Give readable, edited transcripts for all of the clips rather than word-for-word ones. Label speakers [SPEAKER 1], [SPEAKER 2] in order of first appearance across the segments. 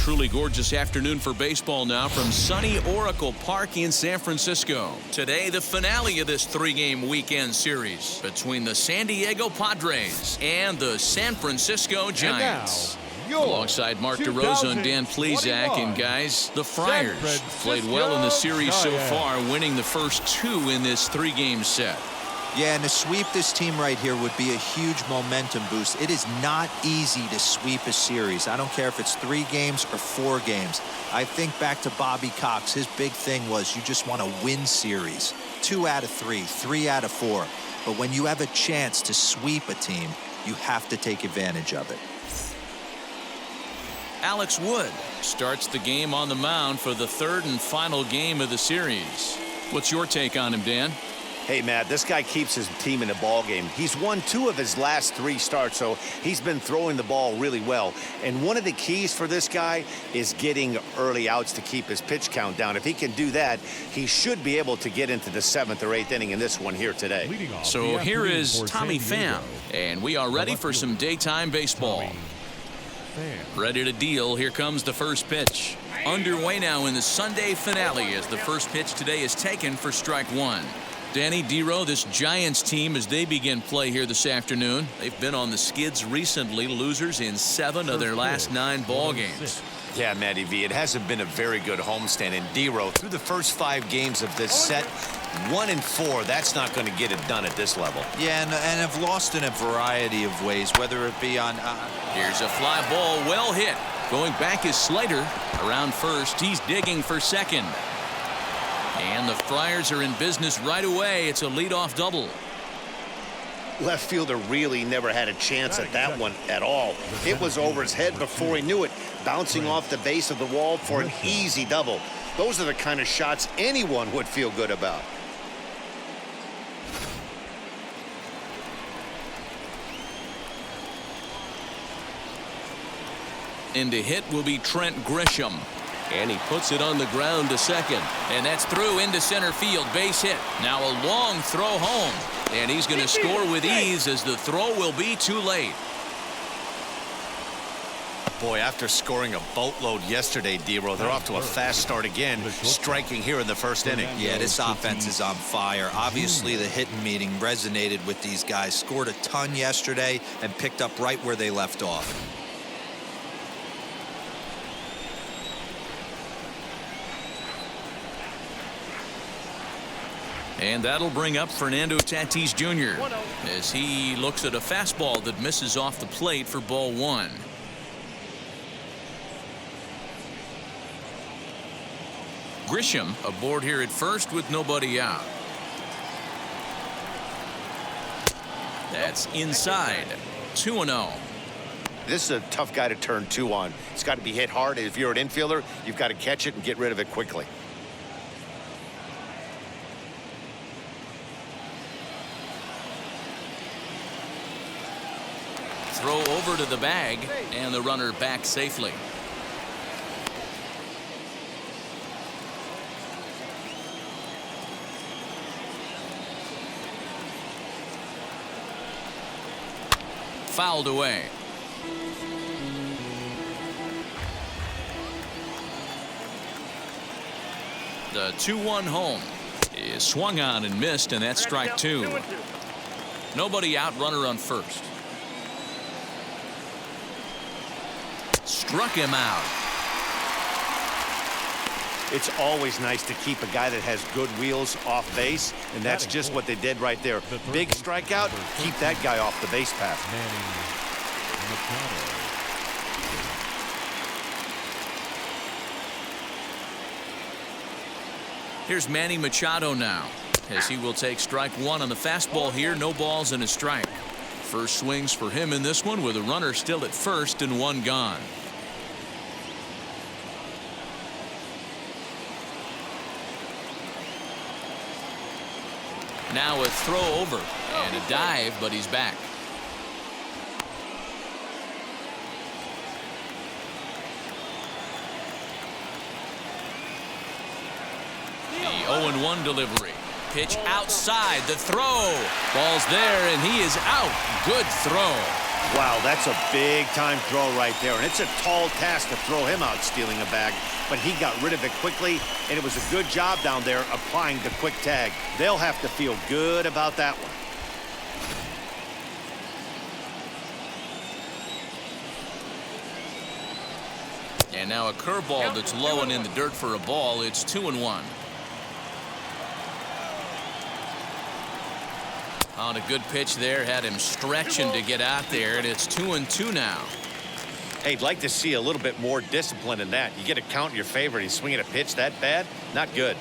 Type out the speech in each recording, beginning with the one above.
[SPEAKER 1] truly gorgeous afternoon for baseball now from sunny Oracle Park in San Francisco. Today, the finale of this three-game weekend series between the San Diego Padres and the San Francisco Giants. Alongside Mark DeRosa and Dan Plesac, and guys, the Friars played well in the series so far, winning the first two in this three-game set.
[SPEAKER 2] Yeah, and to sweep this team right here would be a huge momentum boost. It is not easy to sweep a series. I don't care if it's 3 games or 4 games. I think back to Bobby Cox. His big thing was you just want to win series. 2 out of 3, 3 out of 4. But when you have a chance to sweep a team, you have to take advantage of it.
[SPEAKER 1] Alex Wood starts the game on the mound for the third and final game of the series. What's your take on him, Dan?
[SPEAKER 3] Hey, Matt, this guy keeps his team in the ball game. He's won 2 of his last 3 starts, so he's been throwing the ball really well. And one of the keys for this guy is getting early outs to keep his pitch count down. If he can do that, he should be able to get into the 7th or 8th inning in this one here today.
[SPEAKER 1] So here is Tommy Pham, and we are ready for some daytime baseball. Ready to deal. Here comes the first pitch. Underway now in the Sunday finale as the first pitch today is taken for strike 1. Danny Dero, this Giants team, as they begin play here this afternoon, they've been on the skids recently, losers in 7 of their last 9 ball games.
[SPEAKER 3] Yeah, Matty V, it hasn't been a very good homestand. And Dero, through the first 5 games of this set, 1-4, that's not going to get it done at this level.
[SPEAKER 2] Yeah, and have lost in a variety of ways, whether it be on...
[SPEAKER 1] Here's a fly ball, well hit. Going back is Slater. Around first, he's digging for second. And the Friars are in business right away. It's a leadoff double.
[SPEAKER 3] Left fielder really never had a chance at that one at all. It was over his head before he knew it, bouncing off the base of the wall for an easy double. Those are the kind of shots anyone would feel good about.
[SPEAKER 1] In to hit will be Trent Grisham. And he puts it on the ground to second. And that's through into center field. Base hit. Now a long throw home. And he's going to score with ease as the throw will be too late.
[SPEAKER 3] Boy, after scoring a boatload yesterday, Dero, they're off to a fast start again, striking here in the first inning.
[SPEAKER 2] Yeah, this offense is on fire. Obviously, the hitting meeting resonated with these guys. Scored a ton yesterday and picked up right where they left off.
[SPEAKER 1] And that'll bring up Fernando Tatis Jr. as he looks at a fastball that misses off the plate for ball 1. Grisham aboard here at first with nobody out. That's inside. 2-0.
[SPEAKER 3] This is a tough guy to turn 2 on. It's got to be hit hard. If you're an infielder, you've got to catch it and get rid of it quickly.
[SPEAKER 1] Throw over to the bag, and the runner back safely. Fouled away. The 2-1 home is swung on and missed, and that's strike 2. Nobody out, runner on first. Struck him out.
[SPEAKER 3] It's always nice to keep a guy that has good wheels off base, and that's just what they did right there. Big strikeout, keep that guy off the base path.
[SPEAKER 1] Here's Manny Machado now, as he will take strike 1 on the fastball here. No balls and a strike. First swings for him in this one with a runner still at first and 1 gone. Now a throw over and a dive, but he's back. The 0-1 delivery. Pitch outside, the throw. Ball's there, and he is out. Good throw.
[SPEAKER 3] Wow, that's a big-time throw right there, and it's a tall task to throw him out stealing a bag, but he got rid of it quickly, and it was a good job down there applying the quick tag. They'll have to feel good about that one.
[SPEAKER 1] And now a curveball that's low and in the dirt for a ball. It's 2-1. On a good pitch there, had him stretching to get out there, and it's 2-2 now.
[SPEAKER 3] Hey, I'd like to see a little bit more discipline in that. You get a count in your favor, and he's swinging a pitch that bad? Not good.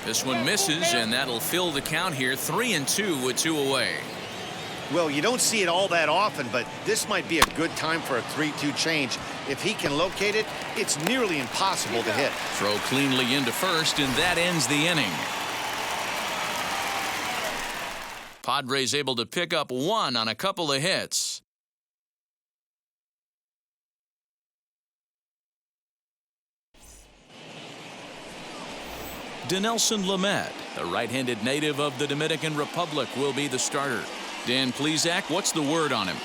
[SPEAKER 1] This one misses, and that'll fill the count here. 3-2 with 2 away.
[SPEAKER 3] Well, you don't see it all that often, but this might be a good time for a 3-2 change. If he can locate it, it's nearly impossible to hit.
[SPEAKER 1] Throw cleanly into first, and that ends the inning. Padres able to pick up 1 on a couple of hits. Dinelson Lamet, a right-handed native of the Dominican Republic, will be the starter. Dan Plesac, what's the word on him?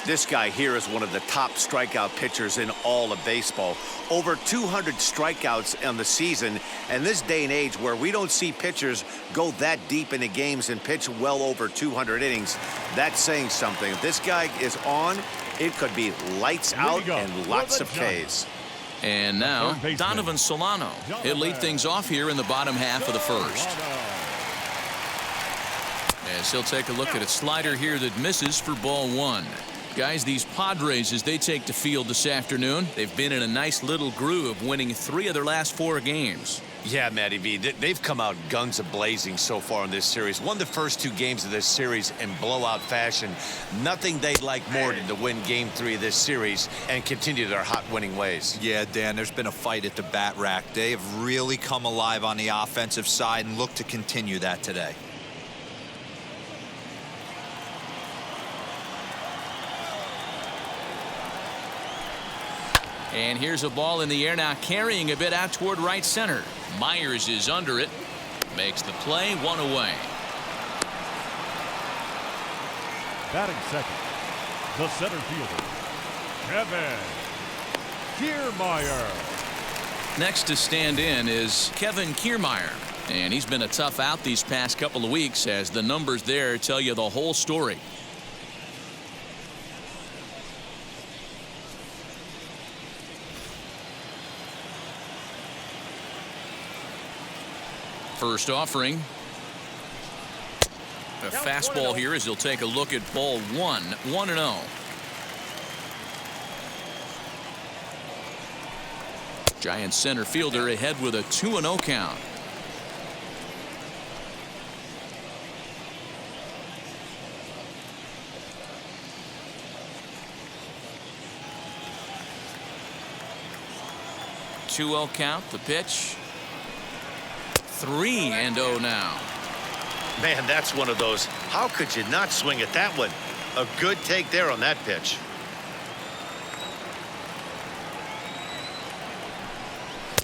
[SPEAKER 3] This guy here is one of the top strikeout pitchers in all of baseball. Over 200 strikeouts on the season, and this day and age where we don't see pitchers go that deep into games and pitch well over 200 innings, that's saying something. If this guy is on, it could be lights out and lots of Ks.
[SPEAKER 1] And now, Donovan Solano. He'll lead things off here in the bottom half of the first. As he'll take a look at a slider here that misses for ball 1. Guys, these Padres, as they take the field this afternoon, they've been in a nice little groove, winning 3 of their last 4 games.
[SPEAKER 3] Yeah, Matty B, they've come out guns a-blazing so far in this series. Won the first 2 games of this series in blowout fashion. Nothing they'd like more than to win Game 3 of this series and continue their hot winning ways.
[SPEAKER 2] Yeah, Dan, there's been a fight at the bat rack. They have really come alive on the offensive side and look to continue that today.
[SPEAKER 1] And here's a ball in the air now, carrying a bit out toward right center. Myers is under it. Makes the play, 1 away.
[SPEAKER 4] Batting second, the center fielder, Kevin Kiermaier.
[SPEAKER 1] Next to stand in is Kevin Kiermaier. And he's been a tough out these past couple of weeks, as the numbers there tell you the whole story. First offering. A fastball here as he'll take a look at ball 1. 1-0. Giant center fielder ahead with a 2-0 count. Two-0 count. The pitch. 3-0 now.
[SPEAKER 3] Man, that's one of those. How could you not swing at that one? A good take there on that pitch.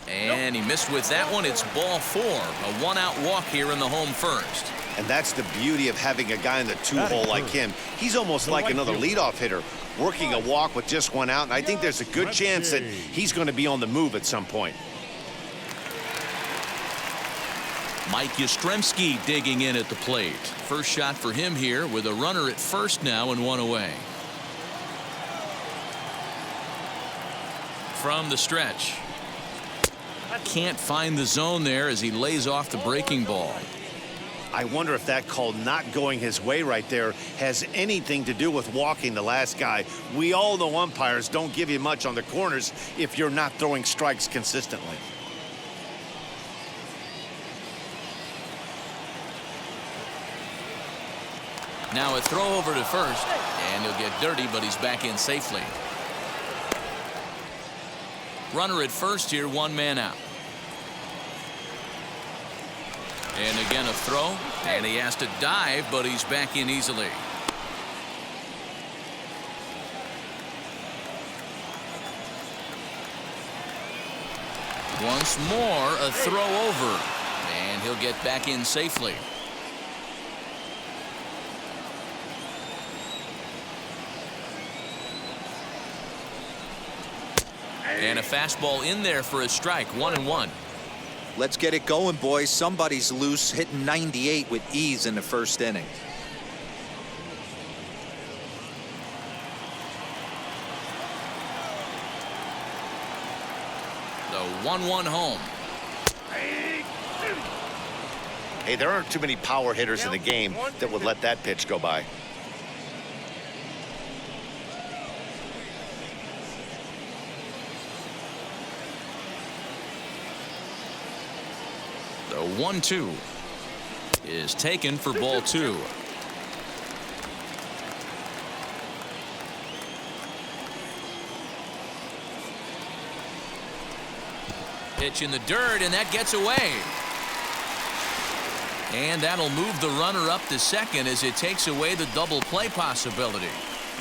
[SPEAKER 1] And he missed with that one. It's ball 4. A 1-out walk here in the home first.
[SPEAKER 3] And that's the beauty of having a guy in the 2-hole like him. He's almost like another leadoff hitter, working a walk with just 1 out. And I think there's a good chance that he's going to be on the move at some point.
[SPEAKER 1] Mike Yastrzemski digging in at the plate. First shot for him here with a runner at first now and 1 away. From the stretch. Can't find the zone there as he lays off the breaking ball.
[SPEAKER 3] I wonder if that call not going his way right there has anything to do with walking the last guy. We all know umpires don't give you much on the corners if you're not throwing strikes consistently.
[SPEAKER 1] Now a throw over to first, and he'll get dirty, but he's back in safely. Runner at first here, 1 man out. And again a throw, and he has to dive, but he's back in easily. Once more a throw over, and he'll get back in safely. And a fastball in there for a strike. 1-1.
[SPEAKER 2] Let's get it going, boys. Somebody's loose, hitting 98 with ease in the first inning.
[SPEAKER 1] The 1-1 home.
[SPEAKER 3] Hey, there aren't too many power hitters in the game that would let that pitch go by.
[SPEAKER 1] The 1-2 is taken for ball 2. Pitch in the dirt, and that gets away. And that'll move the runner up to second as it takes away the double play possibility.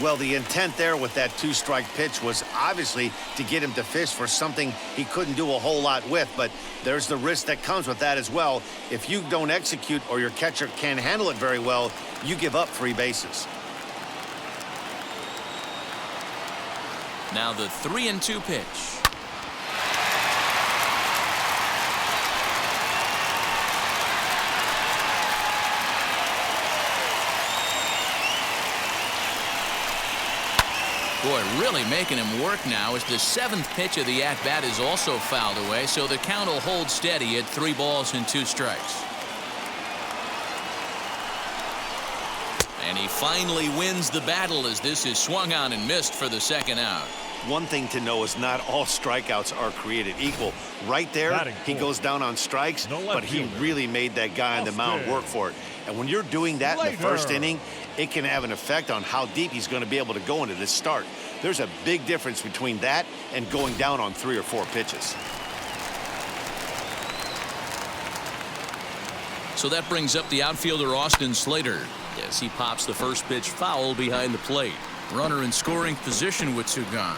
[SPEAKER 3] Well, the intent there with that 2-strike pitch was obviously to get him to fish for something he couldn't do a whole lot with, but there's the risk that comes with that as well. If you don't execute or your catcher can't handle it very well, you give up 3 bases.
[SPEAKER 1] Now the 3-2 pitch. Boy, really making him work now as the 7th pitch of the at-bat is also fouled away, so the count will hold steady at 3 balls and 2 strikes. And he finally wins the battle as this is swung on and missed for the 2nd out.
[SPEAKER 3] One thing to know is not all strikeouts are created equal. Right there, he goes down on strikes, but he really made that guy on the mound work for it. And when you're doing that in the first inning, it can have an effect on how deep he's going to be able to go into this start. There's a big difference between that and going down on 3 or 4 pitches.
[SPEAKER 1] So that brings up the outfielder Austin Slater as he pops the first pitch foul behind the plate. Runner in scoring position with 2 gone.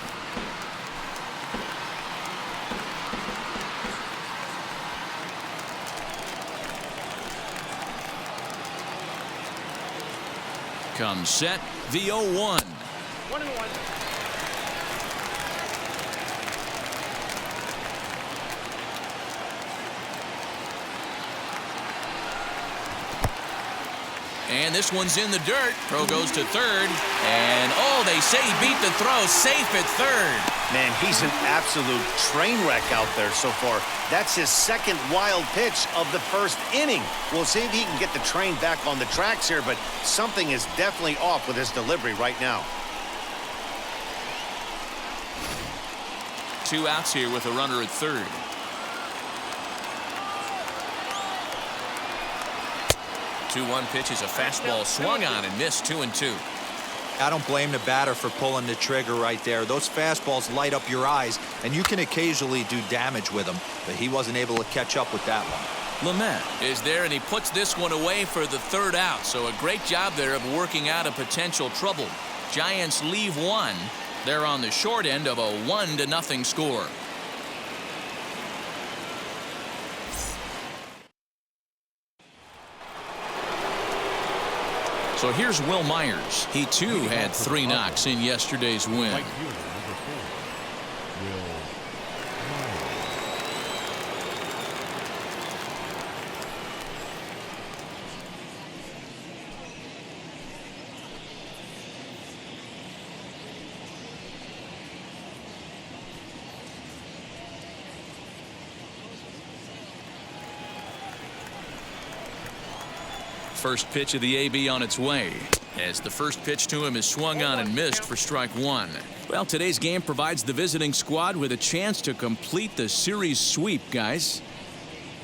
[SPEAKER 1] Comes set, the 0-1.
[SPEAKER 5] 1-1.
[SPEAKER 1] And this one's in the dirt. Throw goes to third. And, oh, they say he beat the throw. Safe at third.
[SPEAKER 3] Man, he's an absolute train wreck out there so far. That's his 2nd wild pitch of the first inning. We'll see if he can get the train back on the tracks here, but something is definitely off with his delivery right now.
[SPEAKER 1] 2 outs here with a runner at third. 2-1 pitch is a fastball swung on and missed. 2-2.
[SPEAKER 2] I don't blame the batter for pulling the trigger right there. Those fastballs light up your eyes, and you can occasionally do damage with them, but he wasn't able to catch up with that one.
[SPEAKER 1] Lamet is there, and he puts this one away for the 3rd out. So a great job there of working out a potential trouble. Giants leave 1. They're on the short end of a 1-0 score. So here's Will Myers. He too had 3 knocks in yesterday's win. First pitch of the AB on its way, as the first pitch to him is swung on and missed for strike 1. Well, today's game provides the visiting squad with a chance to complete the series sweep, guys.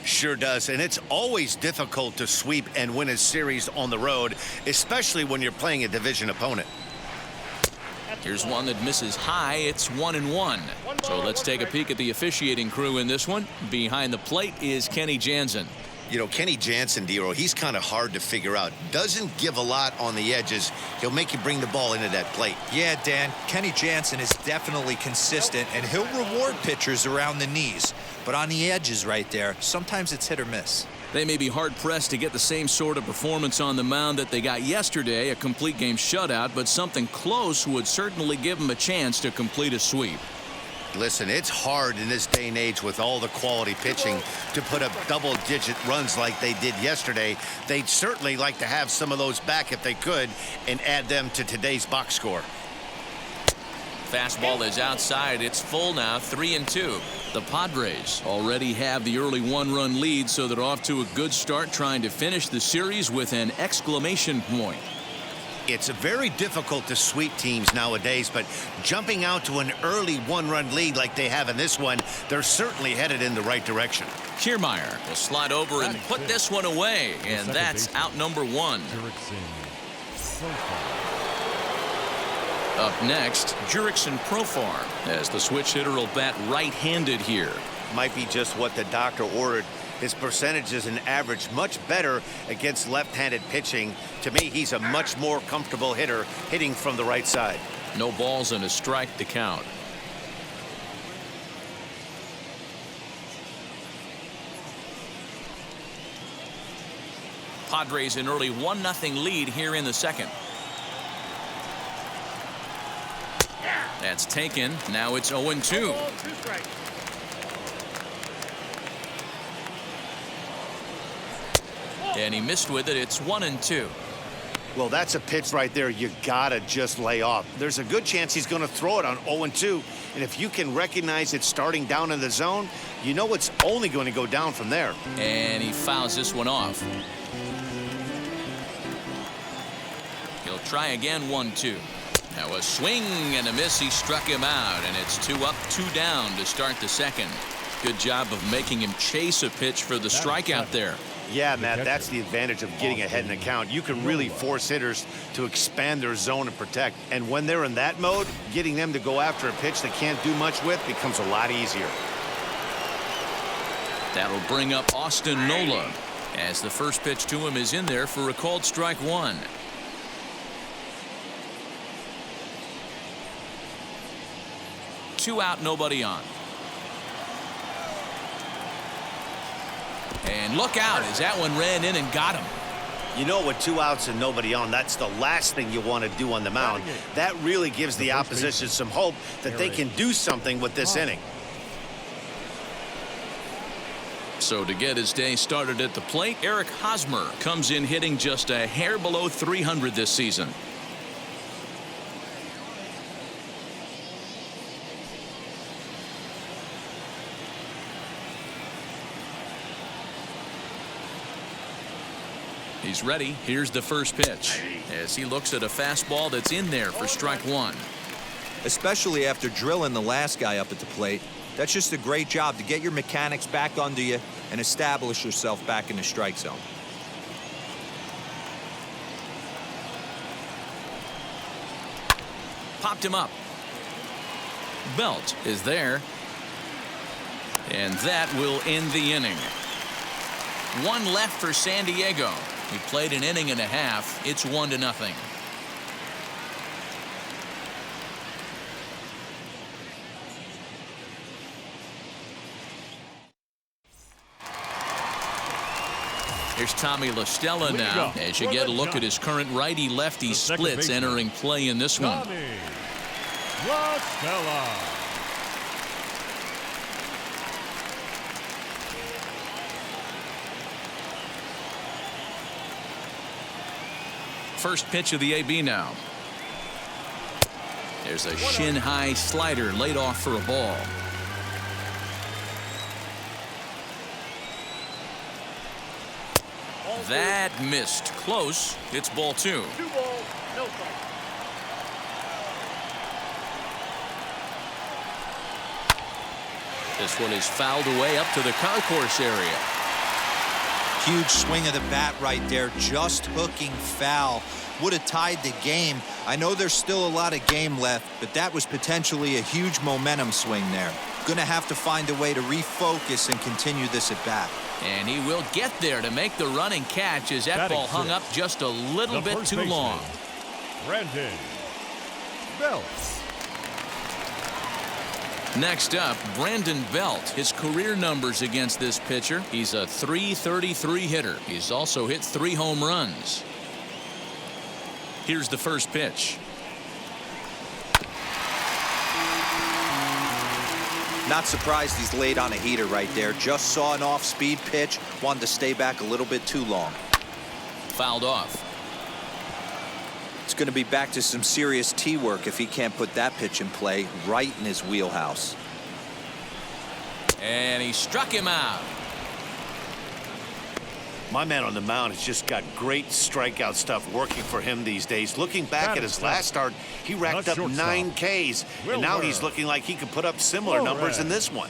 [SPEAKER 3] Sure does, and it's always difficult to sweep and win a series on the road, especially when you're playing a division opponent.
[SPEAKER 1] Here's one that misses high. It's 1-1. So let's take a peek at the officiating crew in this one. Behind the plate is Kenny Jansen.
[SPEAKER 3] You know, Kenny Jansen, D-Row, he's kind of hard to figure out. Doesn't give a lot on the edges. He'll make you bring the ball into that plate.
[SPEAKER 2] Yeah, Dan, Kenny Jansen is definitely consistent, and he'll reward pitchers around the knees. But on the edges right there, sometimes it's hit or miss.
[SPEAKER 1] They may be hard-pressed to get the same sort of performance on the mound that they got yesterday, a complete game shutout, but something close would certainly give them a chance to complete a sweep.
[SPEAKER 3] Listen, it's hard in this day and age with all the quality pitching to put up double-digit runs like they did yesterday. They'd certainly like to have some of those back if they could and add them to today's box score.
[SPEAKER 1] Fastball is outside. It's full now, 3-2. The Padres already have the early one-run lead, so they're off to a good start trying to finish the series with an exclamation point.
[SPEAKER 3] It's very difficult to sweep teams nowadays, but jumping out to an early one-run lead like they have in this one, they're certainly headed in the right direction.
[SPEAKER 1] Kiermaier will slide over and put this one away, and that's out number one. Up next, Jurickson Profar, as the switch hitter will bat right-handed here.
[SPEAKER 3] Might be just what the doctor ordered. His percentages and average much better against left-handed pitching. To me, he's a much more comfortable hitter hitting from the right side.
[SPEAKER 1] No balls and a strike to count. Padres an early 1-0 lead here in the second. That's taken. Now it's 0-2. And he missed with it. It's 1-2.
[SPEAKER 3] Well, that's a pitch right there you gotta just lay off. There's a good chance he's going to throw it on 0-2, and if you can recognize it starting down in the zone, you know it's only going to go down from there.
[SPEAKER 1] And he fouls this one off. He'll try again. 1-2. Now a swing and a miss. He struck him out, and it's 2 up, 2 down to start the second. Good job of making him chase a pitch for the strikeout there.
[SPEAKER 3] Yeah, Matt, that's the advantage of getting ahead in the count. You can really force hitters to expand their zone and protect. And when they're in that mode, getting them to go after a pitch they can't do much with becomes a lot easier.
[SPEAKER 1] That'll bring up Austin Nola, as the first pitch to him is in there for a called strike one. Two out, nobody on. And look out as that one ran in and got him.
[SPEAKER 3] You know, with 2 outs and nobody on, that's the last thing you want to do on the mound. That really gives the opposition some hope that they can do something with this inning.
[SPEAKER 1] So to get his day started at the plate, Eric Hosmer comes in hitting just a hair below 300 this season. He's ready. Here's the first pitch as he looks at a fastball that's in there for strike one.
[SPEAKER 2] Especially after drilling the last guy up at the plate. That's just a great job to get your mechanics back under you and establish yourself back in the strike zone.
[SPEAKER 1] Popped him up. Belt is there. And that will end the inning. One left for San Diego. He played an inning and a half. It's 1-0. Here's Tommy La Stella now as you get a look at his current righty-lefty splits entering play in this one.
[SPEAKER 4] Tommy La Stella.
[SPEAKER 1] First pitch of the AB now. There's a shin-high slider laid off for a ball. That missed. Close. It's ball 2.
[SPEAKER 4] 2 balls, no strike.
[SPEAKER 1] This one is fouled away up to the concourse area.
[SPEAKER 2] Huge swing of the bat right there, just hooking foul. Would have tied the game. I know there's still a lot of game left, but that was potentially a huge momentum swing there. Gonna have to find a way to refocus and continue this at bat.
[SPEAKER 1] And he will get there to make the running catch as that ball hung up just a little bit too long.
[SPEAKER 4] Brandon Belt.
[SPEAKER 1] Next up, Brandon Belt. His career numbers against this pitcher. He's a .333 hitter. He's also hit 3 home runs. Here's the first pitch.
[SPEAKER 2] Not surprised he's laid on a heater right there. Just saw an off-speed pitch. Wanted to stay back a little bit too long.
[SPEAKER 1] Fouled off.
[SPEAKER 2] It's going to be back to some serious tee work if he can't put that pitch in play right in his wheelhouse.
[SPEAKER 1] And he struck him out.
[SPEAKER 3] My man on the mound has just got great strikeout stuff working for him these days. Looking back at his last start, he racked up 9 Ks, and now he's looking like he could put up similar numbers in this one.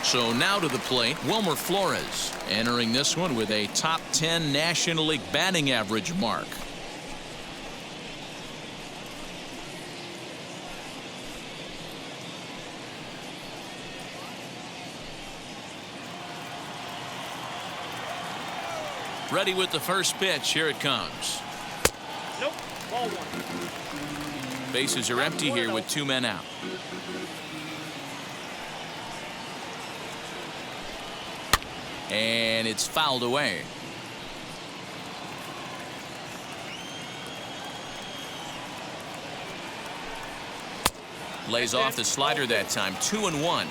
[SPEAKER 1] So now to the plate, Wilmer Flores, entering this one with a top 10 National League batting average mark. Ready with the first pitch. Here it comes.
[SPEAKER 4] Nope. Ball one.
[SPEAKER 1] Bases are empty here with 2 men out. And it's fouled away. Lays off the slider that time. 2-1.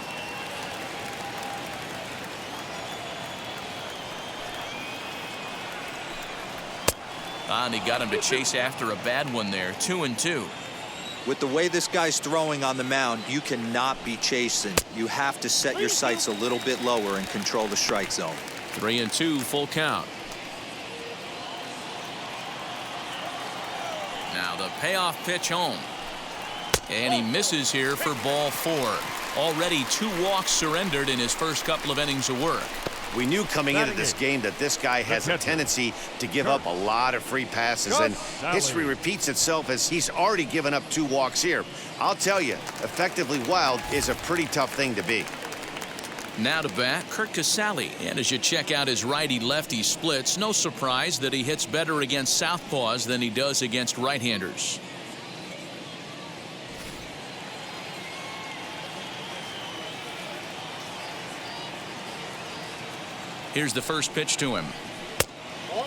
[SPEAKER 1] And he got him to chase after a bad one there. 2-2.
[SPEAKER 2] With the way this guy's throwing on the mound, you cannot be chasing. You have to set your sights a little bit lower and control the strike zone.
[SPEAKER 1] 3-2, full count. Now the payoff pitch home. And he misses here for ball 4. Already 2 walks surrendered in his first couple of innings of work.
[SPEAKER 3] We knew coming into this game that this guy has a tendency to give up a lot of free passes, and history repeats itself as he's already given up 2 walks here. I'll tell you, effectively wild is a pretty tough thing to be.
[SPEAKER 1] Now to bat, Curt Casali. And as you check out his righty-lefty splits, no surprise that he hits better against southpaws than he does against right-handers. Here's the first pitch to him.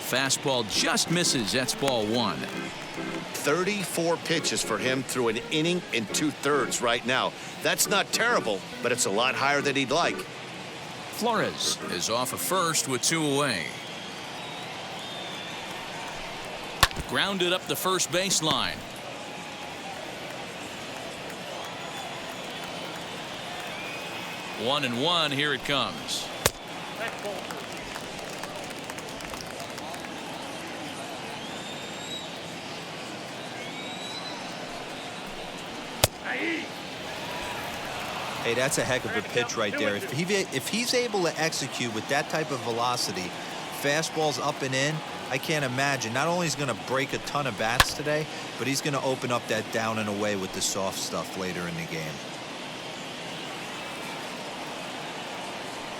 [SPEAKER 1] Fastball just misses. That's ball 1.
[SPEAKER 3] 34 pitches for him through an inning and 2/3 right now. That's not terrible, but it's a lot higher than he'd like.
[SPEAKER 1] Flores is off of first with 2 away. Grounded up the first baseline. One and one. Here it comes.
[SPEAKER 2] Hey, that's a heck of a pitch right there. If he's able to execute with that type of velocity, fastballs up and in, I can't imagine. Not only is he going to break a ton of bats today, but he's going to open up that down and away with the soft stuff later in the game.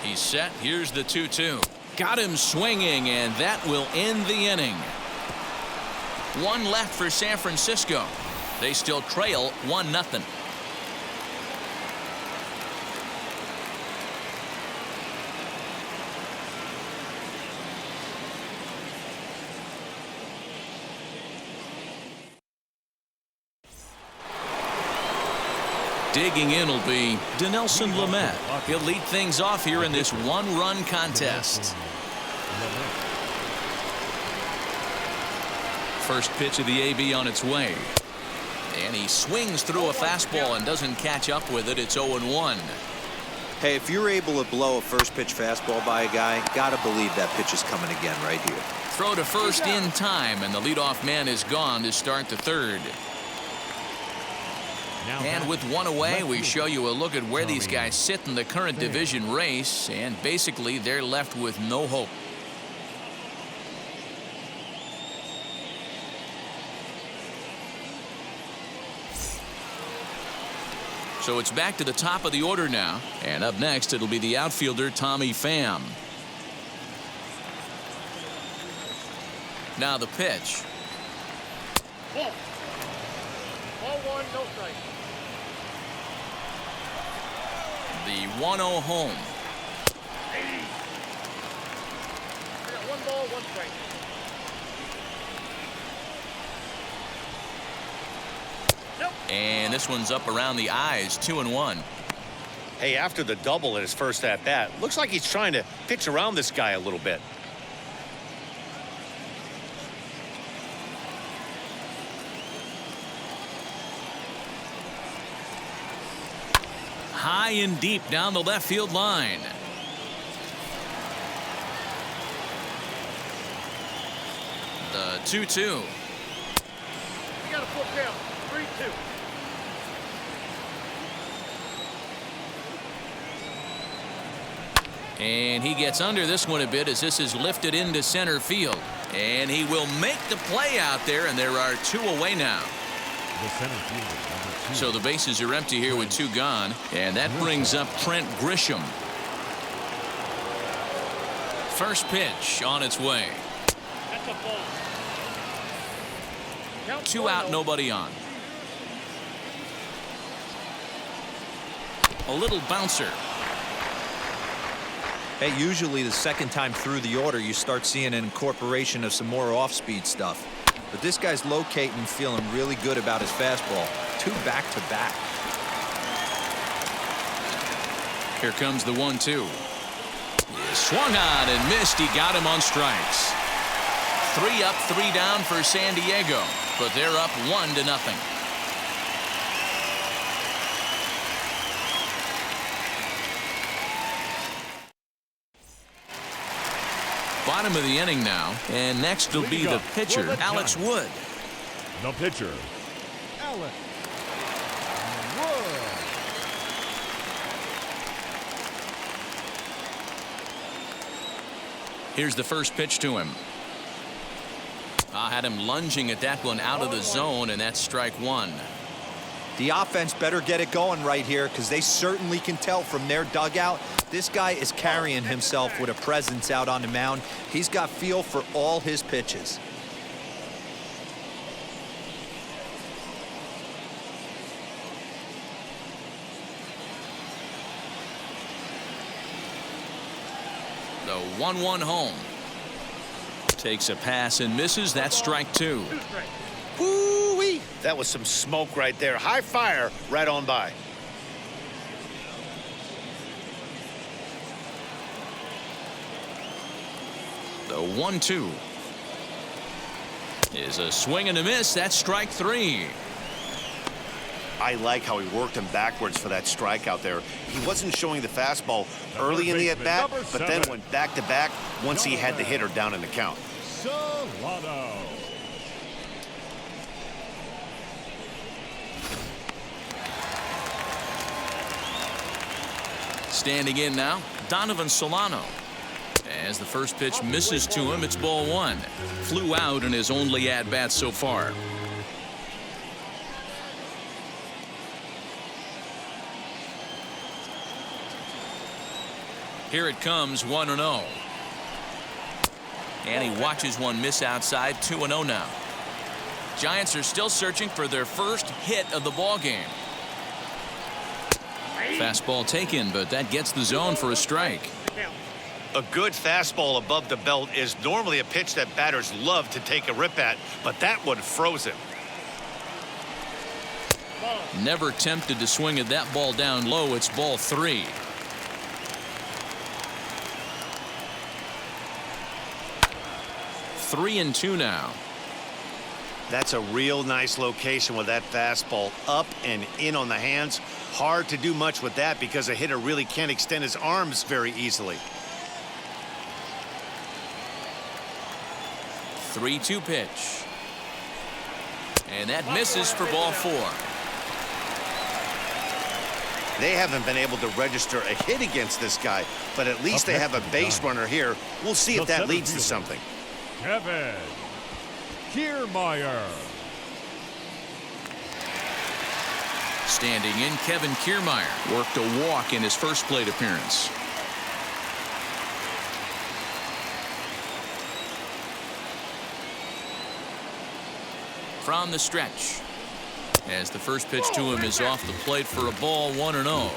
[SPEAKER 1] He's set. Here's the 2-2. Got him swinging, and that will end the inning. 1 left for San Francisco. They still trail 1-0. Digging in will be Dinelson Lamet. He'll lead things off here in this 1-run contest. First pitch of the AB on its way. And he swings through a fastball and doesn't catch up with it. It's 0-1.
[SPEAKER 2] Hey, if you're able to blow a first pitch fastball by a guy, gotta believe that pitch is coming again right here.
[SPEAKER 1] Throw to first in time, and the leadoff man is gone to start the 3rd. And with 1 away, we show you a look at where these guys sit in the current division race, and basically they're left with no hope. So it's back to the top of the order now, and up next it'll be the outfielder Tommy Pham. Now the pitch.
[SPEAKER 4] Ball 1, no strike.
[SPEAKER 1] The 1-0 home.
[SPEAKER 4] I got 1 ball, 1 strike.
[SPEAKER 1] And this one's up around the eyes, 2-1.
[SPEAKER 3] Hey, after the double in his first at-bat, looks like he's trying to pitch around this guy a little bit.
[SPEAKER 1] High and deep down the left field line. The 2-2.
[SPEAKER 4] You got a full count. 3-2.
[SPEAKER 1] And he gets under this one a bit as this is lifted into center field. And he will make the play out there, and there are 2 away now.
[SPEAKER 5] The center fielder,
[SPEAKER 1] So the bases are empty here with 2 gone, and that brings up Trent Grisham. First pitch on its way.
[SPEAKER 4] That's a ball. Count
[SPEAKER 1] 2 out, nobody on. A little bouncer.
[SPEAKER 2] Hey, usually the second time through the order, you start seeing an incorporation of some more off-speed stuff. But this guy's locating, feeling really good about his fastball. 2 back-to-back.
[SPEAKER 1] Here comes the 1-2. Swung on and missed. He got him on strikes. 3 up, 3 down for San Diego, but they're up 1-0. Bottom of the inning now, and next will be the pitcher, Alex Wood.
[SPEAKER 5] the pitcher, Alex Wood.
[SPEAKER 1] Here's the first pitch to him. I had him lunging at that one out of the zone, and that's strike 1.
[SPEAKER 2] The offense better get it going right here, because they certainly can tell from their dugout this guy is carrying himself with a presence out on the mound. He's got feel for all his pitches.
[SPEAKER 1] The 1-1 home. Takes a pass and misses. That's strike 2.
[SPEAKER 3] Woo-wee. That was some smoke right there. High fire right on by.
[SPEAKER 1] The 1-2 is a swing and a miss. That's strike 3.
[SPEAKER 3] I like how he worked him backwards for that strikeout there. He wasn't showing the fastball early in the at-bat, but then went back-to-back once he had the hitter down in the count.
[SPEAKER 5] Solano.
[SPEAKER 1] Standing in now, Donovan Solano. As the first pitch misses to him, it's ball 1. Flew out in his only at-bat so far. Here it comes, 1-0. And he watches one miss outside, 2-0 now. Giants are still searching for their first hit of the ball game. Fastball taken, but that gets the zone for a strike.
[SPEAKER 3] A good fastball above the belt is normally a pitch that batters love to take a rip at, but that one froze him.
[SPEAKER 1] Never tempted to swing at that ball down low. It's ball 3. Three and 2 now.
[SPEAKER 3] That's a real nice location with that fastball up and in on the hands. Hard to do much with that because a hitter really can't extend his arms very easily.
[SPEAKER 1] 3-2 pitch. And that misses for ball 4.
[SPEAKER 3] They haven't been able to register a hit against this guy, but at least they have a base runner here. We'll see if that leads to something.
[SPEAKER 5] Kevin Kiermaier.
[SPEAKER 1] Standing in, Kevin Kiermaier worked a walk in his first plate appearance. From the stretch, as the first pitch to him is off the plate for a ball, 1-0.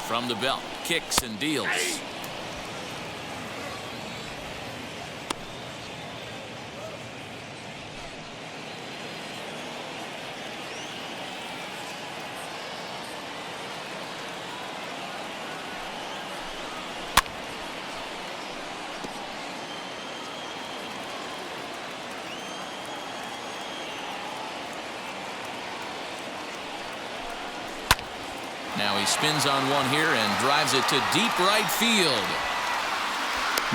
[SPEAKER 1] From the belt, kicks and deals. Now he spins on one here and drives it to deep right field.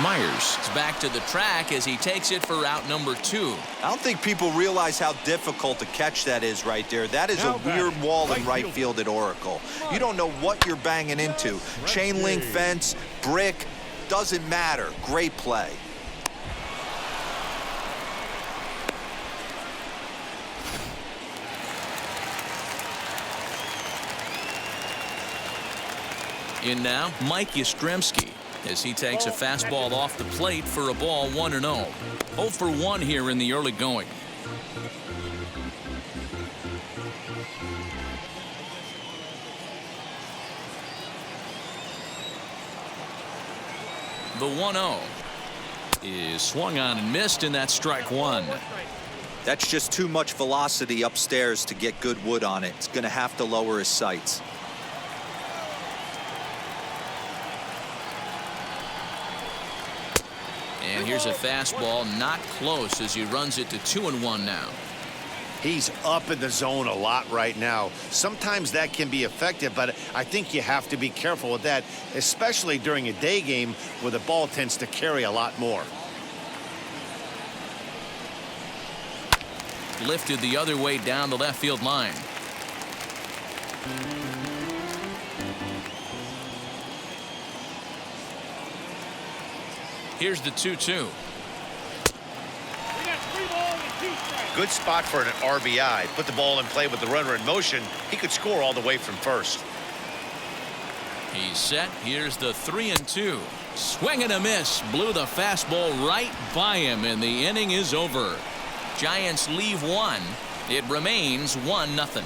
[SPEAKER 1] Myers is back to the track as he takes it for out number 2.
[SPEAKER 2] I don't think people realize how difficult to catch that is right there. That is a weird wall in right field at Oracle. You don't know what you're banging into. Chain link fence, brick, doesn't matter. Great play.
[SPEAKER 1] In now, Mike Yastrzemski as he takes a fastball off the plate for a ball 1-0. 0 for 1 here in the early going. The 1-0 is swung on and missed, and that's strike 1.
[SPEAKER 2] That's just too much velocity upstairs to get good wood on it. It's going to have to lower his sights.
[SPEAKER 1] And here's a fastball not close as he runs it to 2-1 now.
[SPEAKER 3] He's up in the zone a lot right now. Sometimes that can be effective, but I think you have to be careful with that, especially during a day game where the ball tends to carry a lot more.
[SPEAKER 1] Lifted the other way down the left field line. Here's the 2-2.
[SPEAKER 3] Good spot for an RBI. Put the ball in play with the runner in motion. He could score all the way from first.
[SPEAKER 1] He's set. Here's the 3-2. Swing and a miss. Blew the fastball right by him, and the inning is over. Giants leave 1. It remains 1-0.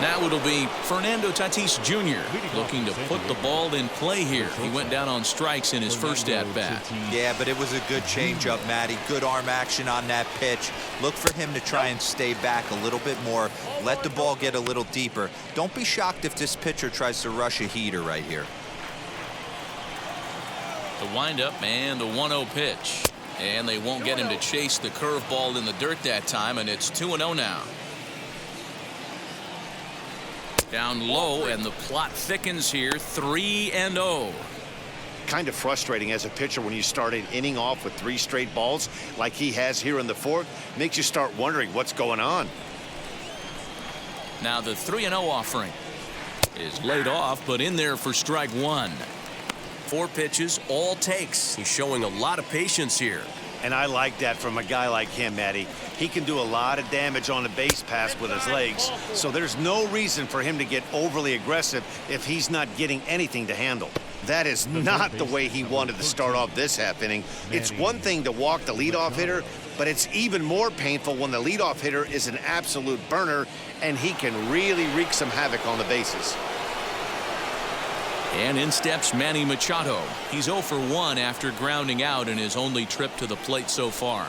[SPEAKER 1] Now it'll be Fernando Tatis Jr. looking to put the ball in play here. He went down on strikes in his first at-bat.
[SPEAKER 2] Yeah, but it was a good changeup, Matty. Good arm action on that pitch. Look for him to try and stay back a little bit more. Let the ball get a little deeper. Don't be shocked if this pitcher tries to rush a heater right here.
[SPEAKER 1] The windup and the 1-0 pitch. And they won't get him to chase the curveball in the dirt that time, and it's 2-0 now. Down low, and the plot thickens here. 3-0.
[SPEAKER 3] Kind of frustrating as a pitcher when you start an inning off with 3 straight balls like he has here in the 4th. Makes you start wondering what's going on.
[SPEAKER 1] Now the 3-0 offering is laid off, but in there for strike 1. 4 pitches, all takes. He's showing a lot of patience here.
[SPEAKER 3] And I like that from a guy like him, Matty. He can do a lot of damage on a base pass with his legs, so there's no reason for him to get overly aggressive if he's not getting anything to handle. That is not the way he wanted to start off this half inning. It's one thing to walk the leadoff hitter, but it's even more painful when the leadoff hitter is an absolute burner, and he can really wreak some havoc on the bases.
[SPEAKER 1] And in steps Manny Machado. He's 0 for 1 after grounding out in his only trip to the plate so far.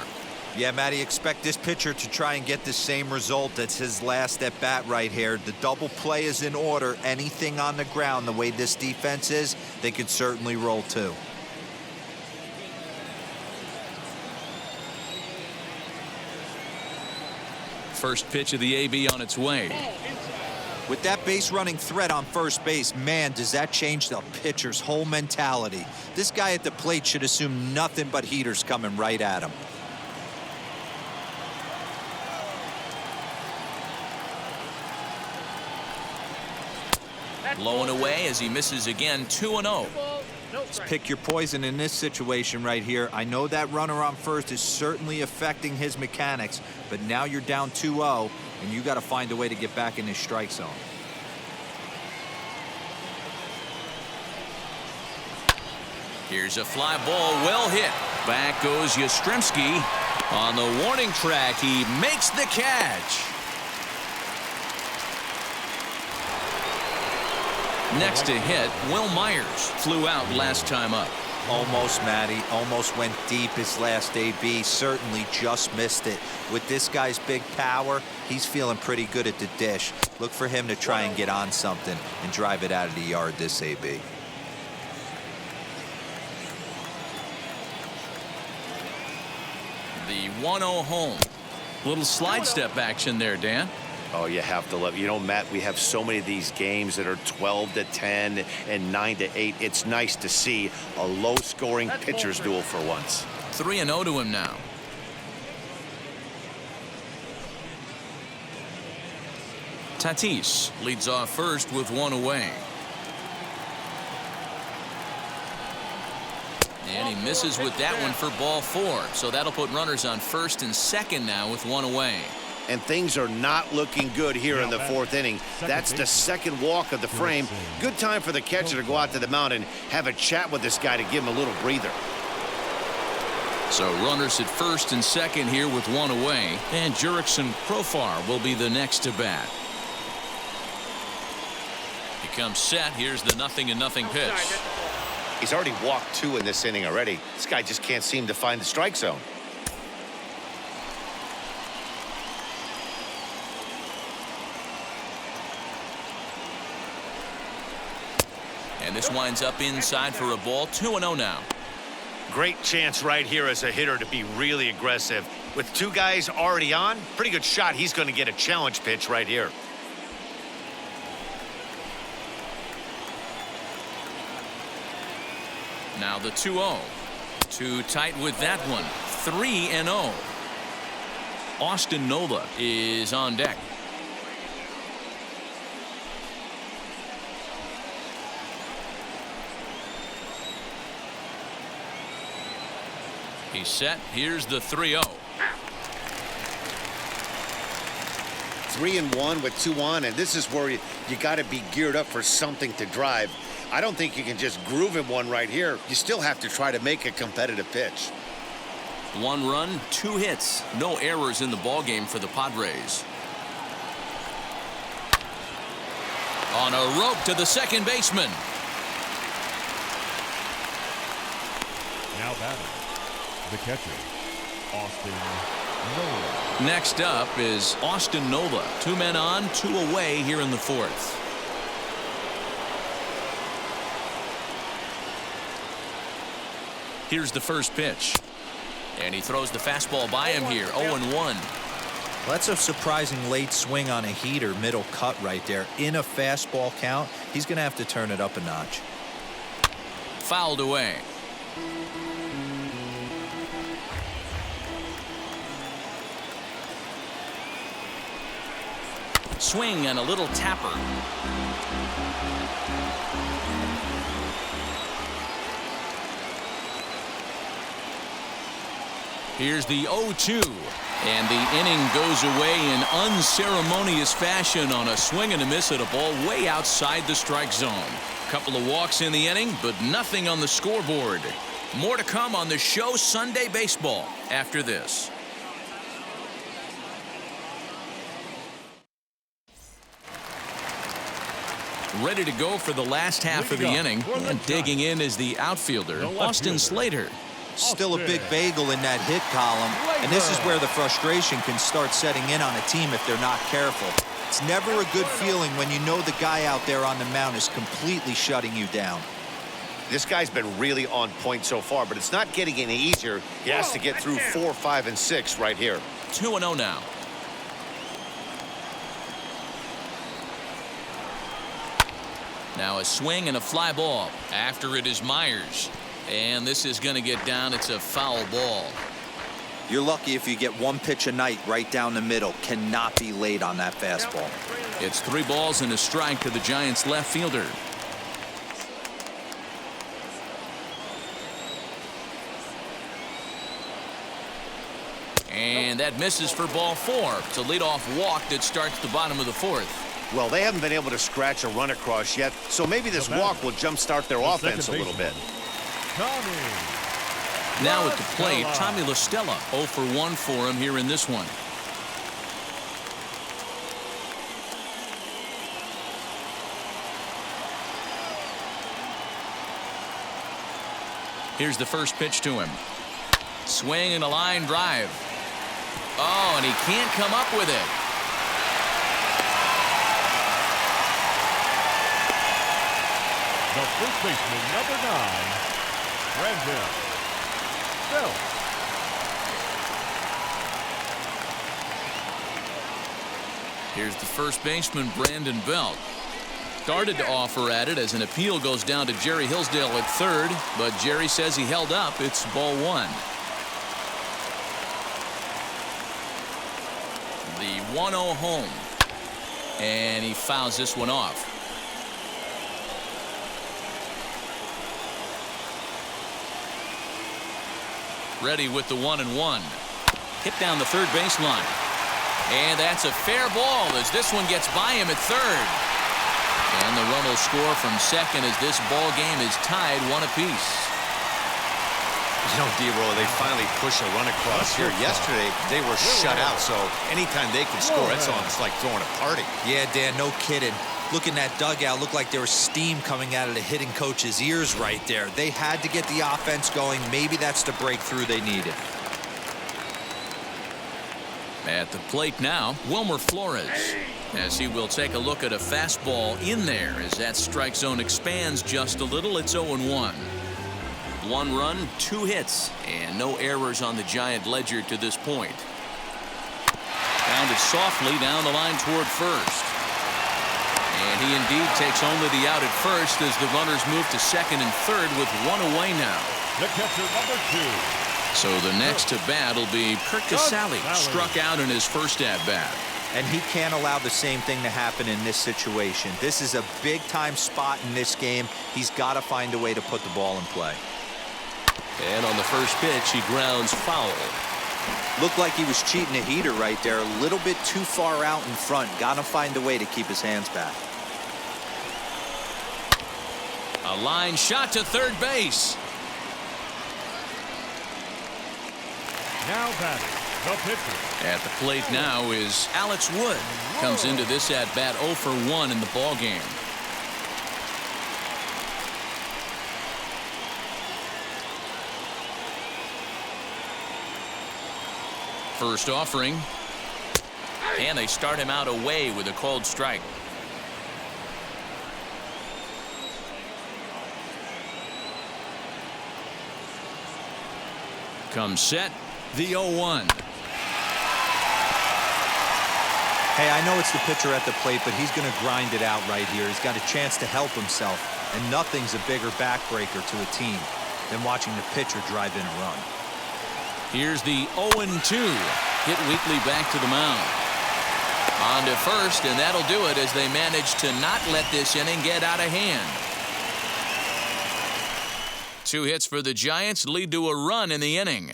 [SPEAKER 2] Yeah, Matty, expect this pitcher to try and get the same result. That's his last at bat right here. The double play is in order. Anything on the ground, the way this defense is, they could certainly roll too.
[SPEAKER 1] First pitch of the AB on its way.
[SPEAKER 2] With that base running threat on first base, man, does that change the pitcher's whole mentality. This guy at the plate should assume nothing but heaters coming right at him.
[SPEAKER 1] Low and away as he misses again. 2-0.
[SPEAKER 2] Let's pick your poison in this situation right here. I know that runner on first is certainly affecting his mechanics, but now you're down 2-0, and you got to find a way to get back in his strike zone.
[SPEAKER 1] Here's a fly ball, well hit. Back goes Yastrzemski. On the warning track, he makes the catch. Next to hit, Will Myers flew out last time up.
[SPEAKER 2] Almost, Matty. Almost went deep his last AB. Certainly just missed it. With this guy's big power, he's feeling pretty good at the dish. Look for him to try and get on something and drive it out of the yard this AB.
[SPEAKER 1] The 1-0 home. Little slide step action there, Dan.
[SPEAKER 3] Oh, you have to love it. You know, Matt, we have so many of these games that are 12-10 and 9-8. It's nice to see a low-scoring pitcher's duel for once.
[SPEAKER 1] 3-0 to him now. Tatis leads off first with one away. And he misses with that one for ball 4. So that'll put runners on first and second now with one away.
[SPEAKER 3] And things are not looking good here in the 4th inning. That's the second walk of the frame. Good time for the catcher to go out to the mound and have a chat with this guy to give him a little breather.
[SPEAKER 1] So runners at first and second here with one away. And Jurickson Profar will be the next to bat. He comes set. Here's the 0-0 pitch.
[SPEAKER 3] He's already walked 2 in this inning already. This guy just can't seem to find the strike zone.
[SPEAKER 1] And this winds up inside for a ball. 2-0 now.
[SPEAKER 3] Great chance right here as a hitter to be really aggressive. With 2 guys already on, pretty good shot. He's going to get a challenge pitch right here.
[SPEAKER 1] Now the 2-0. Too tight with that one. 3-0. Austin Nola is on deck. He's set. Here's the 3-0.
[SPEAKER 3] 3-1 with 2 on, and this is where you got to be geared up for something to drive. I don't think you can just groove him one right here. You still have to try to make a competitive pitch.
[SPEAKER 1] 1 run, 2 hits. No errors in the ballgame for the Padres. On a rope to the second baseman.
[SPEAKER 5] Now batting, the catcher, Austin Nola.
[SPEAKER 1] Next up is Austin Nola. 2 men on, 2 away here in the 4th. Here's the first pitch. And he throws the fastball by him here. 0-1.
[SPEAKER 2] Well, that's a surprising late swing on a heater, middle cut right there. In a fastball count, he's going to have to turn it up a notch.
[SPEAKER 1] Fouled away. Swing and a little tapper. Here's the 0-2. And the inning goes away in unceremonious fashion on a swing and a miss at a ball way outside the strike zone. Couple of walks in the inning, but nothing on the scoreboard. More to come on the show Sunday Baseball after this. Ready to go for the last half of the inning. And digging in is the outfielder, Austin Slater.
[SPEAKER 2] Still a big bagel in that hit column, and this is where the frustration can start setting in on a team if they're not careful. It's never a good feeling when you know the guy out there on the mound is completely shutting you down.
[SPEAKER 3] This guy's been really on point so far, but it's not getting any easier. He has to get through 4, 5, and 6 right here.
[SPEAKER 1] 2-0 now. Now a swing and a fly ball. After it is Myers. And this is going to get down. It's a foul ball.
[SPEAKER 2] You're lucky if you get 1 pitch a night right down the middle. Cannot be late on that fastball.
[SPEAKER 1] It's 3 balls and a strike to the Giants left fielder. And that misses for ball 4. It's a leadoff walk that starts the bottom of the 4th.
[SPEAKER 3] Well, they haven't been able to scratch a run across yet, so maybe this walk will jumpstart their offense a little bit.
[SPEAKER 1] Now at the plate, Tommy La Stella. 0 for 1 for him here in this one. Here's the first pitch to him. Swing and a line drive. Oh, and he can't come up with it.
[SPEAKER 5] The first baseman, number 9, Brandon Belt.
[SPEAKER 1] Here's the first baseman, Brandon Belt. Started to offer at it as an appeal goes down to Jerry Hillsdale at third, but Jerry says he held up. It's ball one. The 1-0 home. And he fouls this one off. Ready with the 1-1. Hit down the third baseline. And that's a fair ball as this one gets by him at third. And the run will score from second as this ball game is tied 1 apiece.
[SPEAKER 3] You know, D-Roll, they finally push a run across here. Yesterday, they were shut out, so anytime they can score, that's almost like throwing a party.
[SPEAKER 2] Yeah, Dan, no kidding. Look in that dugout, looked like there was steam coming out of the hitting coach's ears right there. They had to get the offense going. Maybe that's the breakthrough they needed.
[SPEAKER 1] At the plate now, Wilmer Flores, as he will take a look at a fastball in there as that strike zone expands just a little. It's 0-1. 1 run, 2 hits, and no errors on the Giant ledger to this point. Grounded softly down the line toward first. And he indeed takes only the out at first as the runners move to second and third with 1 away now.
[SPEAKER 5] The catcher, number 2.
[SPEAKER 1] So the next to bat will be Kurt Casale, struck out in his first at-bat.
[SPEAKER 2] And he can't allow the same thing to happen in this situation. This is a big-time spot in this game. He's got to find a way to put the ball in play.
[SPEAKER 1] And on the first pitch, he grounds foul.
[SPEAKER 2] Looked like he was cheating a heater right there. A little bit too far out in front. Got to find a way to keep his hands back.
[SPEAKER 1] A line shot to third base.
[SPEAKER 5] Now batting, the pitcher.
[SPEAKER 1] At the plate now is Alex Wood. Comes into this at-bat 0 for 1 in the ballgame. First offering. And they start him out away with a called strike. Comes set. The 0-1.
[SPEAKER 2] Hey, I know it's the pitcher at the plate, but he's going to grind it out right here. He's got a chance to help himself, and nothing's a bigger backbreaker to a team than watching the pitcher drive in a run.
[SPEAKER 1] Here's the 0-2. Hit weakly back to the mound. On to first, and that'll do it as they manage to not let this inning get out of hand. 2 hits for the Giants lead to a run in the inning.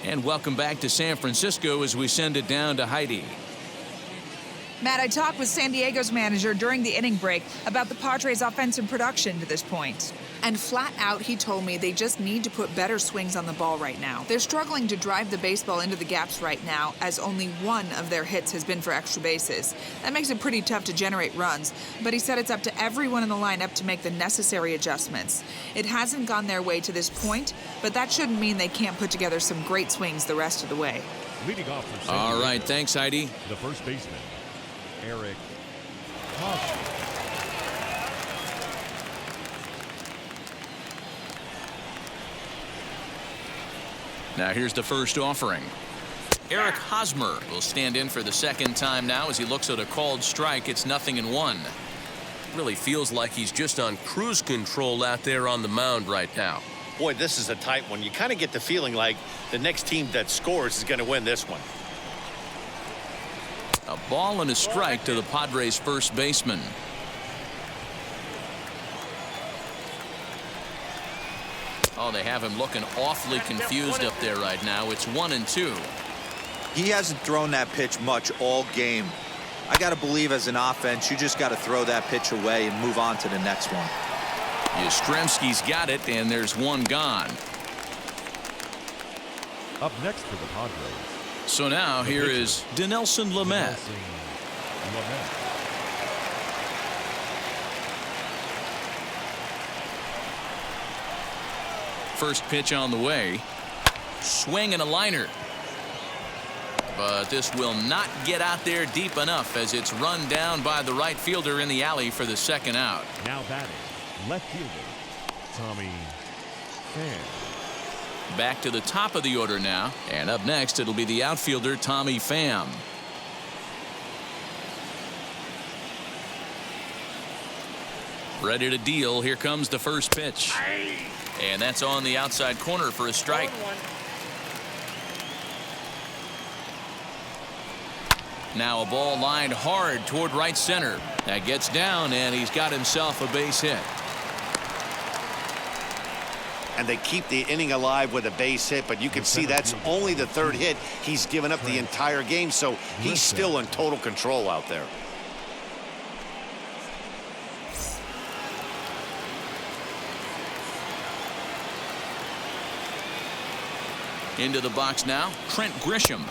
[SPEAKER 1] And welcome back to San Francisco as we send it down to Heidi.
[SPEAKER 6] Matt, I talked with San Diego's manager during the inning break about the Padres' offensive production to this point. And flat out, he told me they just need to put better swings on the ball right now. They're struggling to drive the baseball into the gaps right now, as only 1 of their hits has been for extra bases. That makes it pretty tough to generate runs, but he said it's up to everyone in the lineup to make the necessary adjustments. It hasn't gone their way to this point, but that shouldn't mean they can't put together some great swings the rest of the way.
[SPEAKER 5] Leading off for San
[SPEAKER 1] All
[SPEAKER 5] Diego,
[SPEAKER 1] right, thanks, Heidi.
[SPEAKER 5] the first baseman, Eric Hosmer.
[SPEAKER 1] Now here's the first offering. Eric Hosmer will stand in for the second time now as he looks at a called strike. It's 0-1. Really feels like he's just on cruise control out there on the mound right now.
[SPEAKER 3] Boy, this is a tight one. You kind of get the feeling like the next team that scores is going to win this one.
[SPEAKER 1] A ball and a strike to the Padres' first baseman. Oh, they have him looking awfully confused up there right now. It's 1-2.
[SPEAKER 2] He hasn't thrown that pitch much all game. I got to believe as an offense, you just got to throw that pitch away and move on to the next one.
[SPEAKER 1] Yastrzemski's got it, and there's 1 gone.
[SPEAKER 5] Up next for the Padres,
[SPEAKER 1] So now here is Dinelson Lamet. First pitch on the way. Swing and a liner. But this will not get out there deep enough as it's run down by the right fielder in the alley for the second out.
[SPEAKER 5] Now batting, left fielder, Tommy Pham.
[SPEAKER 1] Back to the top of the order now. And up next, it'll be the outfielder, Tommy Pham. Ready to deal. Here comes the first pitch. And that's on the outside corner for a strike. Now a ball lined hard toward right center. That gets down, and he's got himself a base hit.
[SPEAKER 3] And they keep the inning alive with a base hit, but you can see that's only the third hit. He's given up the entire game, so he's still in total control out there.
[SPEAKER 1] Into the box now, Trent Grisham,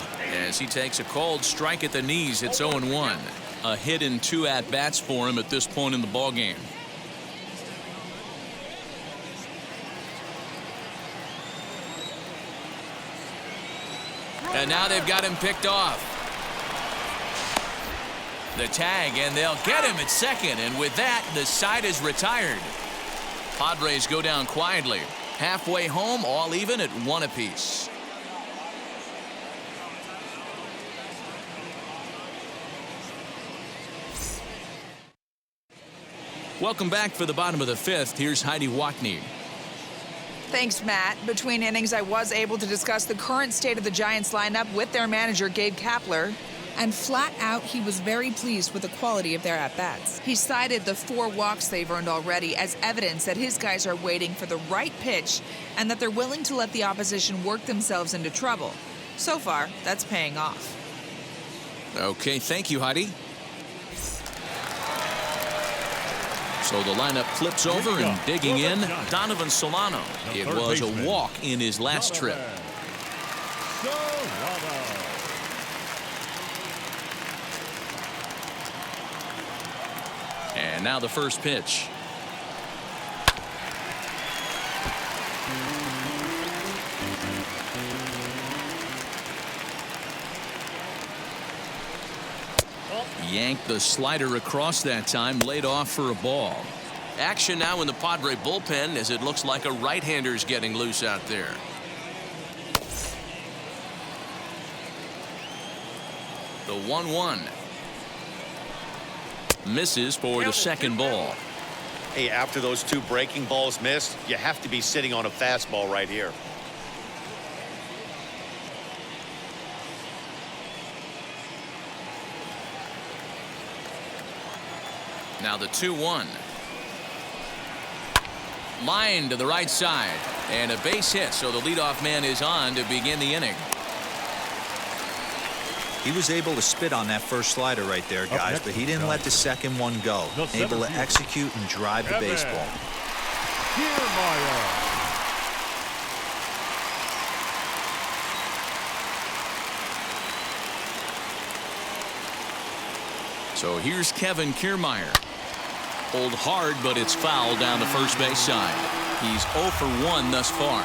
[SPEAKER 1] as he takes a called strike at the knees. It's 0-1. A hit in 2 at-bats for him at this point in the ballgame. And now they've got him picked off. The tag, and they'll get him at second. And with that, the side is retired. Padres go down quietly. Halfway home, all even at 1 apiece. Welcome back for the bottom of the 5th. Here's Heidi Wackney.
[SPEAKER 6] Thanks, Matt. Between innings, I was able to discuss the current state of the Giants lineup with their manager, Gabe Kapler. And flat out, he was very pleased with the quality of their at-bats. He cited the 4 walks they've earned already as evidence that his guys are waiting for the right pitch and that they're willing to let the opposition work themselves into trouble. So far, that's paying off.
[SPEAKER 1] Okay, thank you, Heidi. So the lineup flips over and digging in, Donovan Solano. It was a walk in his last trip. And now the first pitch. Yanked the slider across that time, laid off for a ball. Action now in the Padre bullpen as it looks like a right-hander's getting loose out there. The 1-1. Misses for the second ball.
[SPEAKER 3] Hey, after those 2 breaking balls missed, you have to be sitting on a fastball right here.
[SPEAKER 1] Now the 2-1. Line to the right side. And a base hit, so the leadoff man is on to begin the inning.
[SPEAKER 2] He was able to spit on that first slider right there, guys, but he didn't let the second one go. Able to execute and drive the baseball.
[SPEAKER 1] So here's Kevin Kiermaier. Pulled hard, but it's foul down the first base side. He's 0 for 1 thus far.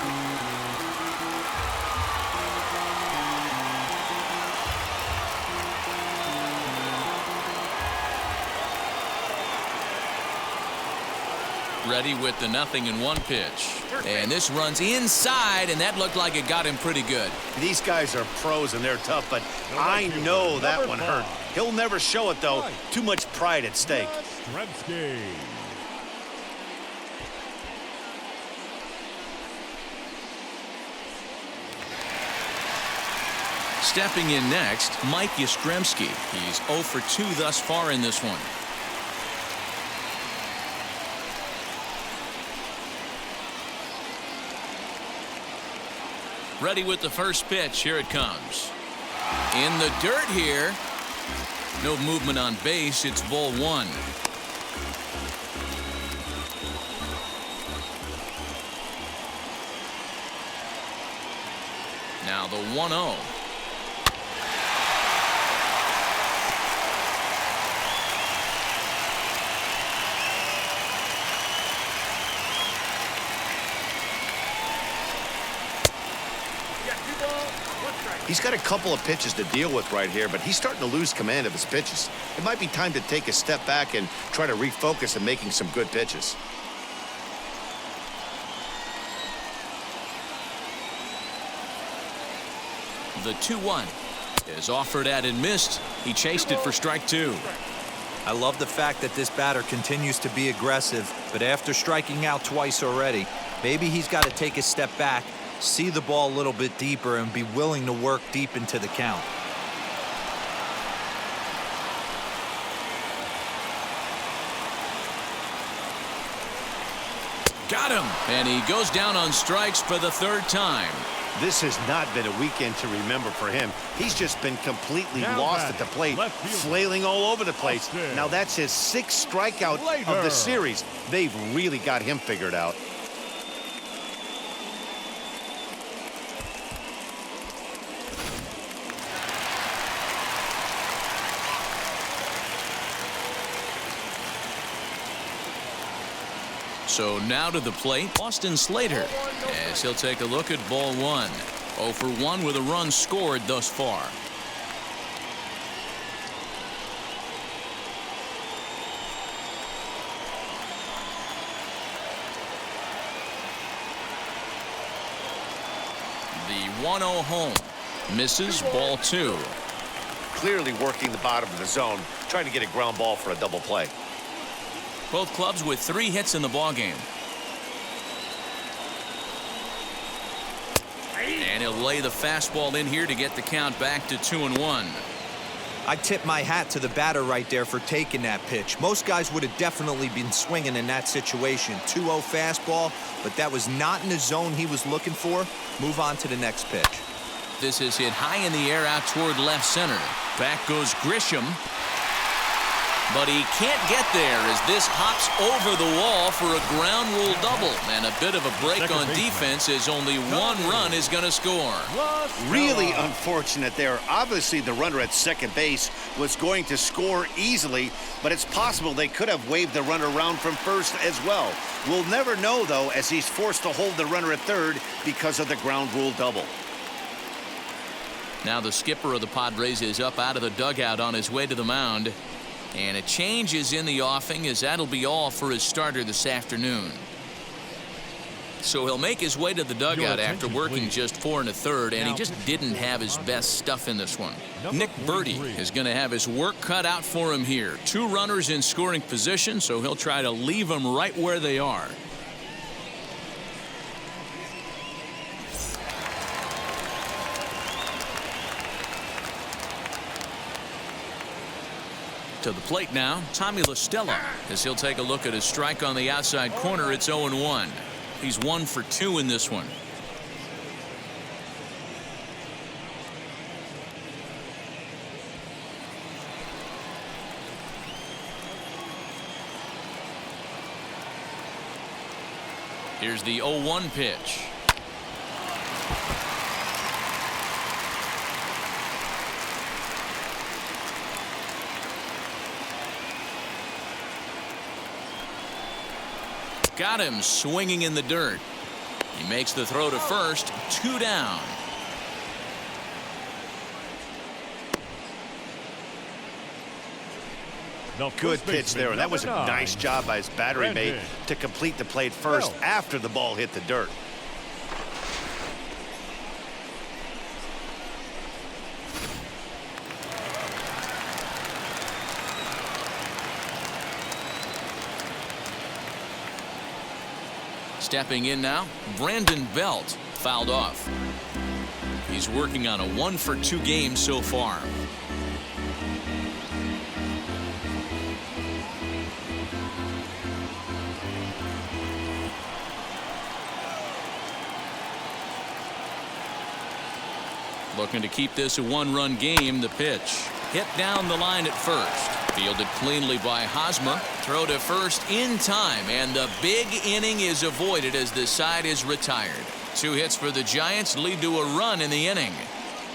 [SPEAKER 1] Ready with the 0-1 pitch. And this runs inside, and that looked like it got him pretty good.
[SPEAKER 3] These guys are pros and they're tough, but I know that one hurt. He'll never show it, though. Too much pride at stake.
[SPEAKER 1] Stepping in next, Mike Yastrzemski. He's 0 for 2 thus far in this one. Ready with the first pitch. Here it comes. In the dirt here. No movement on base. It's ball 1. Now the 1-0.
[SPEAKER 3] He's got a couple of pitches to deal with right here, but he's starting to lose command of his pitches. It might be time to take a step back and try to refocus on making some good pitches.
[SPEAKER 1] The 2-1 is offered at and missed. He chased it for strike 2.
[SPEAKER 2] I love the fact that this batter continues to be aggressive, but after striking out twice already, maybe he's got to take a step back, see the ball a little bit deeper, and be willing to work deep into the count.
[SPEAKER 1] Got him. And he goes down on strikes for the 3rd time.
[SPEAKER 3] This has not been a weekend to remember for him. He's just been completely lost at the plate, flailing all over the place. Now that's his 6th strikeout of the series. They've really got him figured out.
[SPEAKER 1] So now to the plate, Austin Slater, as he'll take a look at ball 1. 0 for 1 with a run scored thus far. The 1-0 home misses, ball 2.
[SPEAKER 3] Clearly working the bottom of the zone, trying to get a ground ball for a double play.
[SPEAKER 1] Both clubs with 3 hits in the ballgame. And he'll lay the fastball in here to get the count back to 2-1.
[SPEAKER 2] I tip my hat to the batter right there for taking that pitch. Most guys would have definitely been swinging in that situation. 2-0 fastball, but that was not in the zone he was looking for. Move on to the next pitch.
[SPEAKER 1] This is hit high in the air out toward left center. Back goes Grisham. But he can't get there as this hops over the wall for a ground rule double. And a bit of a break on defense as only 1 run is going to score.
[SPEAKER 3] Really unfortunate there. Obviously, the runner at second base was going to score easily, but it's possible they could have waved the runner around from first as well. We'll never know, though, as he's forced to hold the runner at third because of the ground rule double.
[SPEAKER 1] Now the skipper of the Padres is up out of the dugout on his way to the mound. And a change is in the offing, as that'll be all for his starter this afternoon. So he'll make his way to the dugout after working just 4 1/3, and he just didn't have his best stuff in this one. Nick Berti is going to have his work cut out for him here. 2 runners in scoring position, so he'll try to leave them right where they are. To the plate now, Tommy La Stella, as he'll take a look at his strike on the outside corner. It's 0-1. He's 1 for 2 in this one. Here's the 0-1 pitch. Got him swinging in the dirt. He makes the throw to first. 2 down.
[SPEAKER 3] Good pitch there, and that was a nice job by his battery mate to complete the plate first after the ball hit the dirt.
[SPEAKER 1] Stepping in now, Brandon Belt fouled off. He's working on a 1 for 2 game so far. Looking to keep this a 1-run game. The pitch hit down the line at first. Fielded cleanly by Hosmer. Throw to first in time, and the big inning is avoided as the side is retired. 2 hits for the Giants lead to a run in the inning.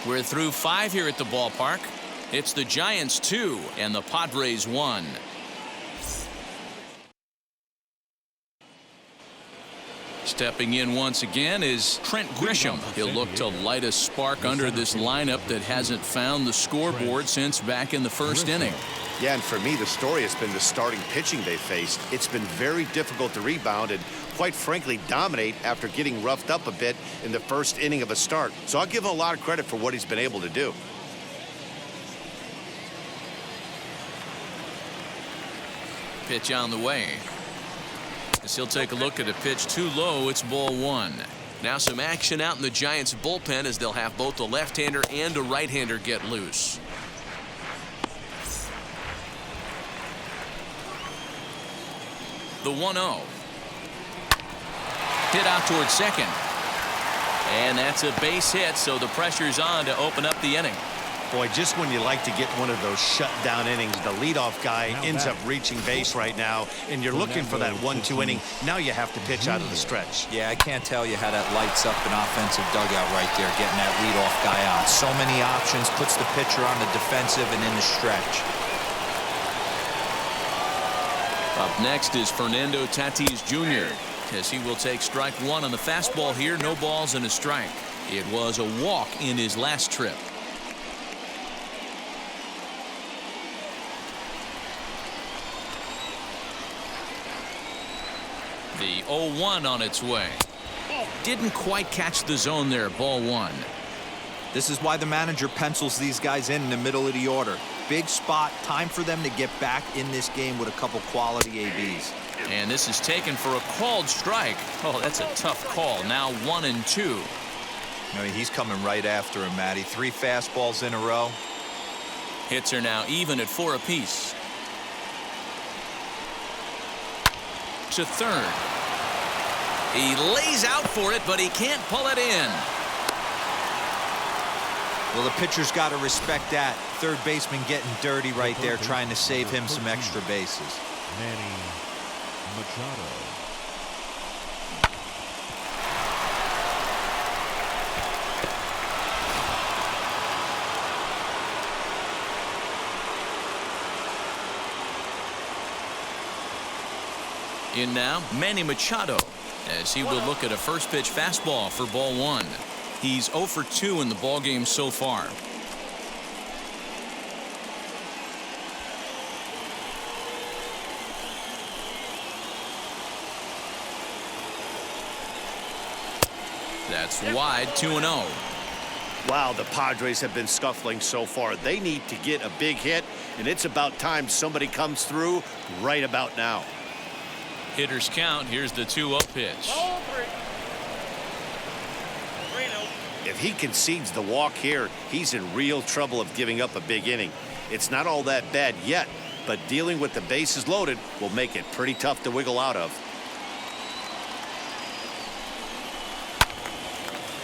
[SPEAKER 1] We're through 5 here at the ballpark. It's the Giants 2 and the Padres 1. Stepping in once again is Trent Grisham. He'll look to light a spark under this lineup that hasn't found the scoreboard since back in the first inning.
[SPEAKER 3] Yeah, and for me, the story has been the starting pitching they faced. It's been very difficult to rebound and, quite frankly, dominate after getting roughed up a bit in the first inning of a start. So I'll give him a lot of credit for what he's been able to do.
[SPEAKER 1] Pitch on the way. As he'll take a look at a pitch too low, it's ball one. Now some action out in the Giants bullpen as they'll have both a left-hander and a right-hander get loose. The 1-0. Hit out towards second. And that's a base hit, so the pressure's on to open up the inning.
[SPEAKER 3] Boy, just when you like to get one of those shutdown innings, the leadoff guy ends up reaching base right now, and you're looking for that 1-2 inning. Now you have to pitch out of the stretch.
[SPEAKER 2] Yeah, I can't tell you how that lights up an offensive dugout right there, getting that leadoff guy out. So many options, puts the pitcher on the defensive and in the stretch.
[SPEAKER 1] Up next is Fernando Tatis Jr. as he will take strike one on the fastball here. No balls and a strike. It was a walk in his last trip. The 0-1 on its way. Didn't quite catch the zone there. Ball one.
[SPEAKER 2] This is why the manager pencils these guys in the middle of the order. Big spot, time for them to get back in this game with a couple quality ABs.
[SPEAKER 1] And this is taken for a called strike. Oh, that's a tough call. Now 1-2.
[SPEAKER 2] I mean, he's coming right after him, Matty. 3 fastballs in a row.
[SPEAKER 1] Hits are now even at 4 apiece. To third. He lays out for it, but he can't pull it in.
[SPEAKER 2] Well, the pitcher's got to respect that. Third baseman getting dirty right there, trying to save him some extra bases.
[SPEAKER 5] Manny Machado.
[SPEAKER 1] In now, Manny Machado, as he will look at a first pitch fastball for ball one. He's 0 for 2 in the ballgame so far. That's wide, 2-0.
[SPEAKER 3] Wow, the Padres have been scuffling so far. They need to get a big hit, and it's about time somebody comes through right about now.
[SPEAKER 1] Hitters count. Here's the 2-0 pitch.
[SPEAKER 3] If he concedes the walk here, he's in real trouble of giving up a big inning. It's not all that bad yet, but dealing with the bases loaded will make it pretty tough to wiggle out of.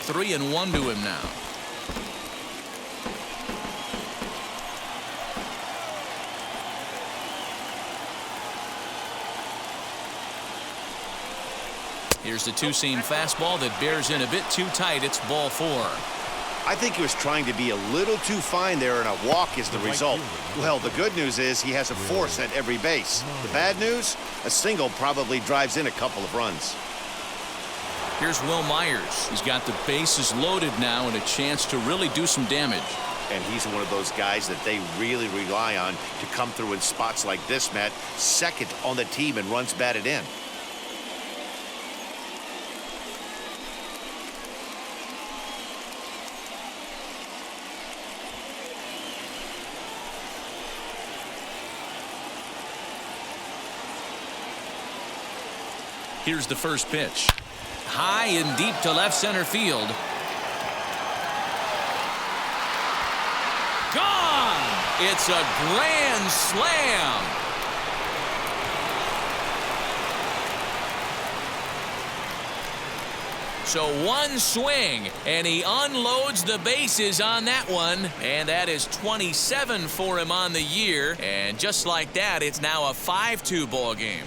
[SPEAKER 1] 3-1 to him now. Here's the two-seam fastball that bears in a bit too tight. It's ball 4.
[SPEAKER 3] I think he was trying to be a little too fine there, and a walk is the result. Well, the good news is he has a force at every base. The bad news, a single probably drives in a couple of runs.
[SPEAKER 1] Here's Will Myers. He's got the bases loaded now and a chance to really do some damage.
[SPEAKER 3] And he's one of those guys that they really rely on to come through in spots like this, Matt. Second on the team in runs batted in.
[SPEAKER 1] Here's the first pitch. High and deep to left center field. Gone! It's a grand slam. So one swing, and he unloads the bases on that one. And that is 27 for him on the year. And just like that, it's now a 5-2 ball game.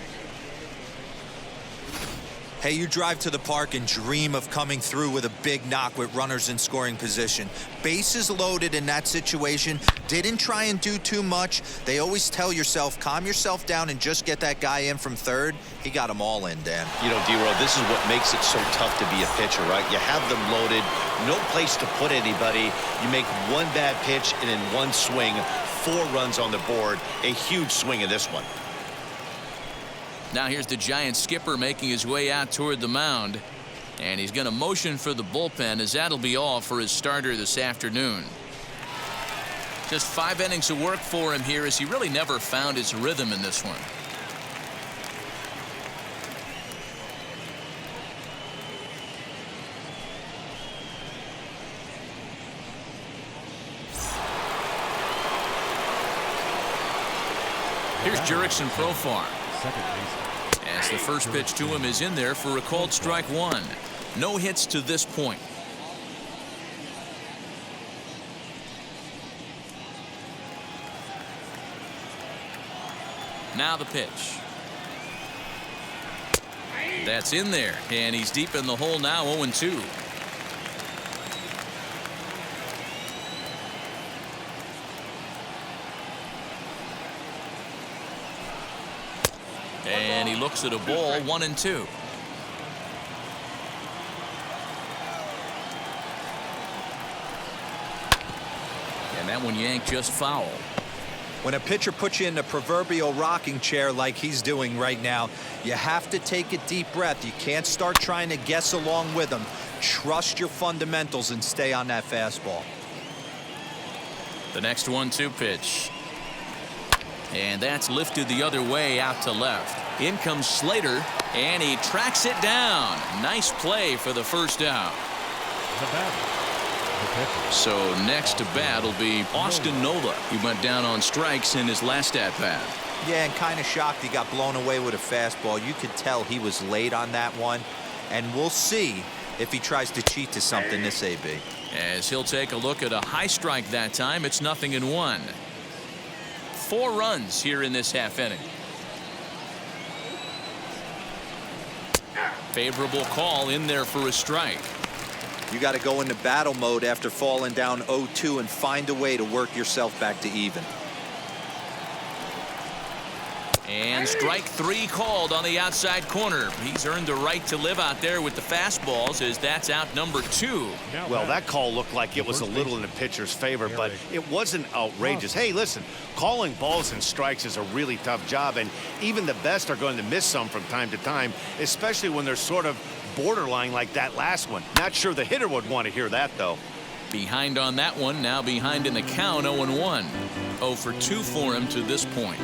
[SPEAKER 2] Hey, you drive to the park and dream of coming through with a big knock with runners in scoring position. Bases loaded in that situation. Didn't try and do too much. They always tell yourself, calm yourself down and just get that guy in from third. He got them all in, Dan.
[SPEAKER 3] You know, D-Row, this is what makes it so tough to be a pitcher, right? You have them loaded, no place to put anybody. You make one bad pitch, and in one swing, 4 runs on the board. A huge swing in this one.
[SPEAKER 1] Now here's the Giants skipper making his way out toward the mound. And he's going to motion for the bullpen, as that'll be all for his starter this afternoon. Just 5 innings of work for him here, as he really never found his rhythm in this one. Here's Jurickson Profar.
[SPEAKER 5] Second base.
[SPEAKER 1] As the first pitch to him is in there for a called strike 1. No hits to this point. Now the pitch. That's in there, and he's deep in the hole now, 0-2. And he looks at a ball, 1-2. And that one yanked just foul.
[SPEAKER 2] When a pitcher puts you in the proverbial rocking chair like he's doing right now, you have to take a deep breath. You can't start trying to guess along with him. Trust your fundamentals and stay on that fastball.
[SPEAKER 1] The next 1-2 pitch. And that's lifted the other way out to left. In comes Slater, and he tracks it down. Nice play for the first out.
[SPEAKER 5] The batter. The pitcher.
[SPEAKER 1] So next to bat will be Austin Nola. He went down on strikes in his last at-bat.
[SPEAKER 2] Yeah, and kind of shocked he got blown away with a fastball. You could tell he was late on that one. And we'll see if he tries to cheat to something this AB.
[SPEAKER 1] As he'll take a look at a high strike that time, it's 0-1. 4 runs here in this half inning. Favorable call in there for a strike.
[SPEAKER 2] You got to go into battle mode after falling down 0-2 and find a way to work yourself back to even.
[SPEAKER 1] And strike 3 called on the outside corner. He's earned the right to live out there with the fastballs, as that's out number 2.
[SPEAKER 3] Well, that call looked like it was a little in the pitcher's favor, but it wasn't outrageous. Hey, listen, calling balls and strikes is a really tough job, and even the best are going to miss some from time to time, especially when they're sort of borderline like that last one. Not sure the hitter would want to hear that, though.
[SPEAKER 1] Behind on that one, now behind in the count, 0-1. 0 for 2 for him to this point.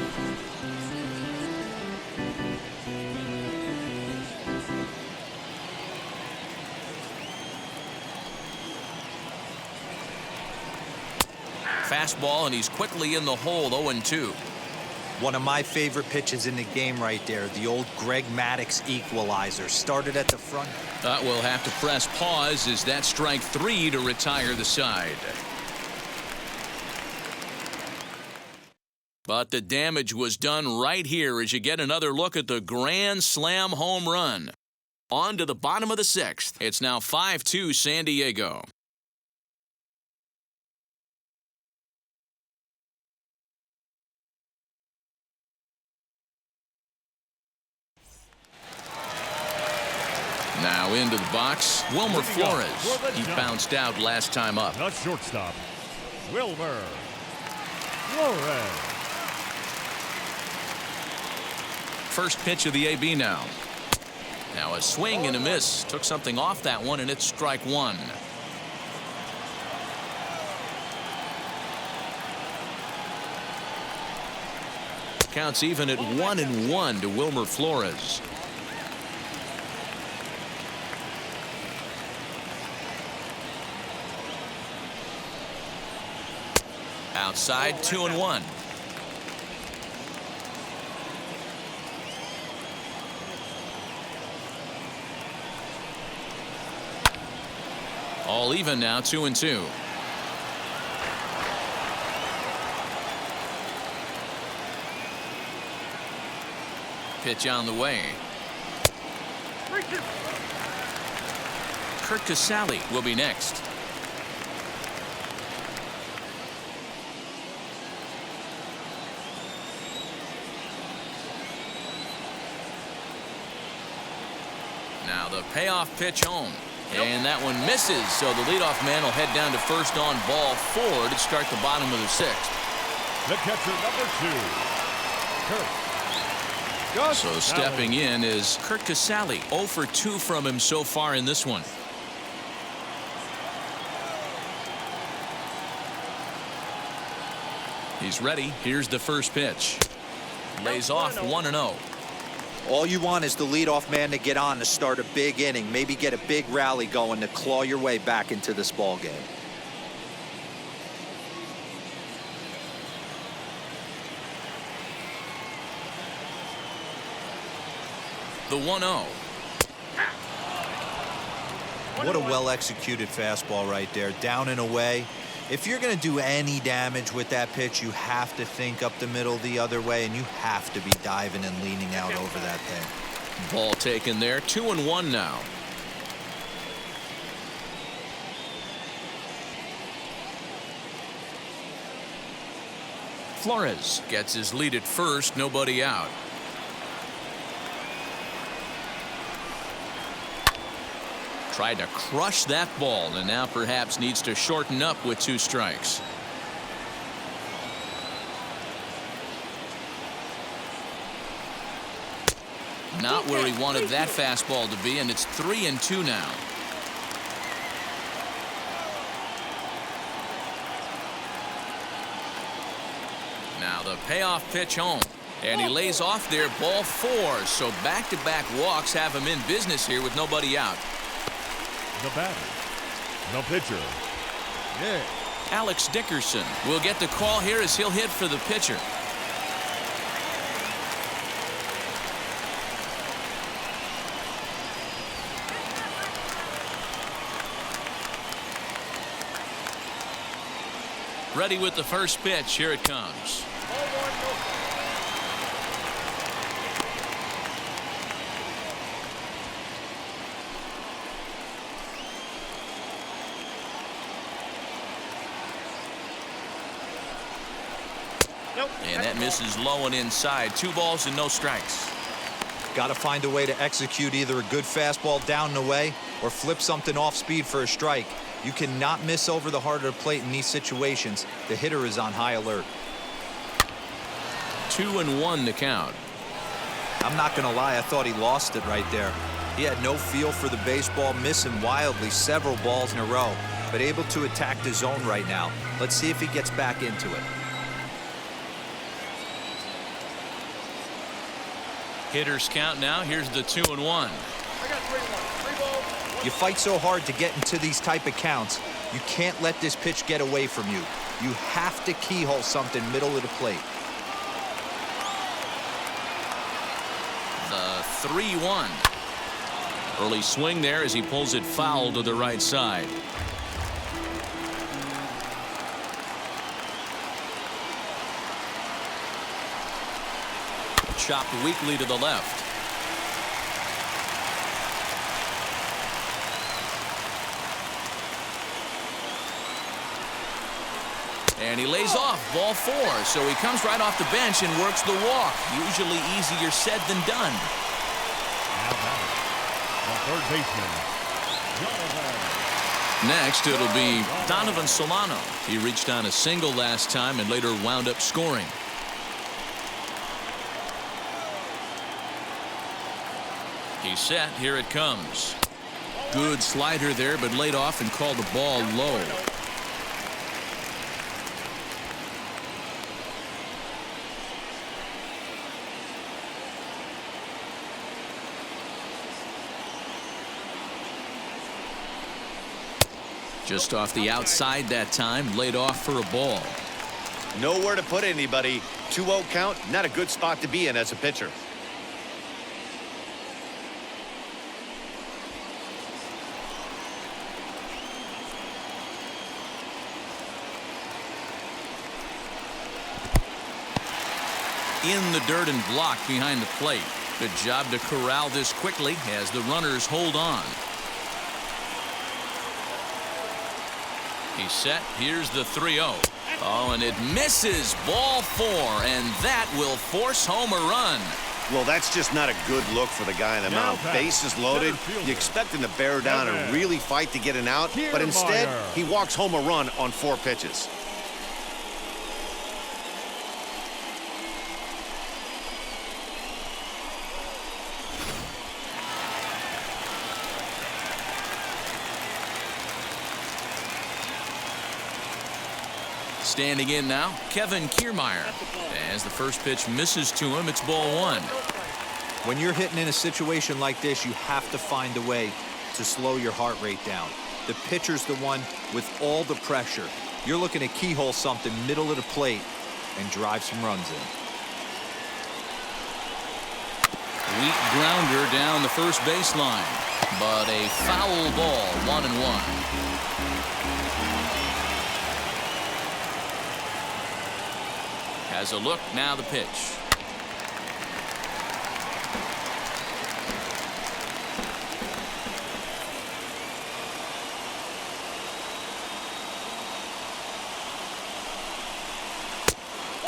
[SPEAKER 1] Fastball, and he's quickly in the hole, 0-2.
[SPEAKER 2] One of my favorite pitches in the game right there, the old Greg Maddux equalizer. Started at the front.
[SPEAKER 1] We'll have to press pause, as that's strike 3 to retire the side. But the damage was done right here, as you get another look at the grand slam home run. On to the bottom of the 6th. It's now 5-2 San Diego. Now into the box, Wilmer Flores. He bounced out last time up.
[SPEAKER 5] The shortstop, Wilmer Flores.
[SPEAKER 1] First pitch of the AB now. Now a swing and a miss. Took something off that one, and it's strike 1. Counts even at 1-1 to Wilmer Flores. Outside, 2-1. All even now, 2-2. Pitch on the way. Kurt Casale will be next. Now the payoff pitch home. And that one misses, so the leadoff man will head down to first on ball 4 to start the bottom of the 6th.
[SPEAKER 5] The catcher, number 2, Kurt.
[SPEAKER 1] So stepping in is Kurt Casale. 0 for 2 from him so far in this one. He's ready. Here's the first pitch. Lays off 1-0.
[SPEAKER 2] All you want is the leadoff man to get on to start a big inning, maybe get a big rally going to claw your way back into this ball game.
[SPEAKER 1] The 1-0.
[SPEAKER 2] What a well-executed fastball right there, down and away. If you're going to do any damage with that pitch, you have to think up the middle the other way, and you have to be diving and leaning out over that thing.
[SPEAKER 1] Ball taken there. 2-1 now. Flores gets his lead at first. Nobody out. Tried to crush that ball, and now perhaps needs to shorten up with 2 strikes. Not where he wanted that fastball to be, and it's 3-2 now. Now the payoff pitch home, and he lays off there, ball 4. So back-to-back walks have him in business here with nobody out.
[SPEAKER 5] The batter, the pitcher, yeah.
[SPEAKER 1] Alex Dickerson will get the call here as he'll hit for the pitcher. Ready with the first pitch. Here it comes. And that misses low and inside. 2 balls and no strikes.
[SPEAKER 2] Got to find a way to execute either a good fastball down and away or flip something off speed for a strike. You cannot miss over the heart of the plate in these situations. The hitter is on high alert.
[SPEAKER 1] 2-1 the count.
[SPEAKER 2] I'm not going to lie, I thought he lost it right there. He had no feel for the baseball, missing wildly several balls in a row, but able to attack the zone right now. Let's see if he gets back into it.
[SPEAKER 1] Hitters count now. Here's the 2-1.
[SPEAKER 4] I got 3 balls.
[SPEAKER 2] You fight so hard to get into these type of counts. You can't let this pitch get away from you. You have to keyhole something middle of the plate.
[SPEAKER 1] The 3-1. Early swing there as he pulls it foul to the right side. Chopped weakly to the left. And he lays off, ball 4. So he comes right off the bench and works the walk. Usually easier said than done.
[SPEAKER 5] Now batting, the third baseman, Donovan.
[SPEAKER 1] Next, it'll be Donovan Solano. He reached on a single last time and later wound up scoring. He's set. Here it comes. Good slider there, but laid off and called the ball low. Just off the outside that time, laid off for a ball.
[SPEAKER 3] Nowhere to put anybody. 2-0 count, not a good spot to be in as a pitcher.
[SPEAKER 1] In the dirt and blocked behind the plate. Good job to corral this quickly as the runners hold on. He's set. Here's the 3-0. Oh, and it misses. Ball 4, and that will force home a run.
[SPEAKER 3] Well, that's just not a good look for the guy on the mound. Bases loaded. You expect him to bear down and really fight to get an out, but instead, he walks home a run on 4 pitches.
[SPEAKER 1] Standing in now, Kevin Kiermaier. As the first pitch misses to him, it's ball 1.
[SPEAKER 2] When you're hitting in a situation like this, you have to find a way to slow your heart rate down. The pitcher's the one with all the pressure. You're looking to keyhole something middle of the plate and drive some runs in.
[SPEAKER 1] Weak grounder down the first baseline, but a foul ball, 1-1. Has a look, now the pitch.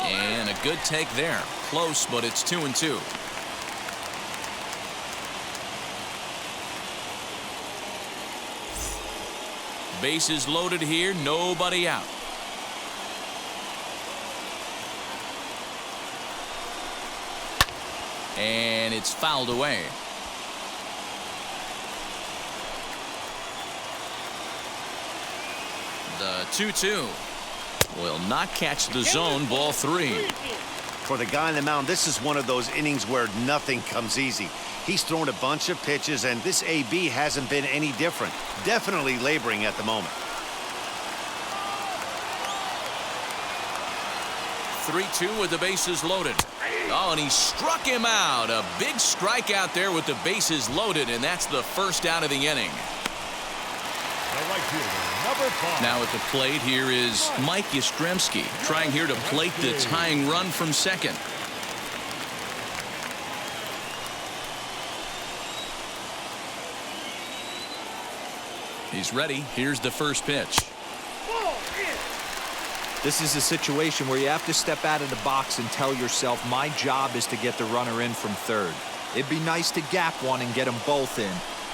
[SPEAKER 1] And a good take there. Close, but it's 2-2. Bases loaded here, nobody out. And it's fouled away. The 2-2 will not catch the zone. Ball 3.
[SPEAKER 3] For the guy on the mound, this is one of those innings where nothing comes easy. He's thrown a bunch of pitches, and this AB hasn't been any different. Definitely laboring at the moment.
[SPEAKER 1] 3-2 with the bases loaded. Oh, and he struck him out. A big strikeout there with the bases loaded, and that's the first out of the inning.
[SPEAKER 5] The right fielder, number 5.
[SPEAKER 1] Now at the plate here is Mike Yastrzemski, trying here to plate the tying run from second. He's ready. Here's the first pitch.
[SPEAKER 2] This is a situation where you have to step out of the box and tell yourself, my job is to get the runner in from third. It'd be nice to gap one and get them both in,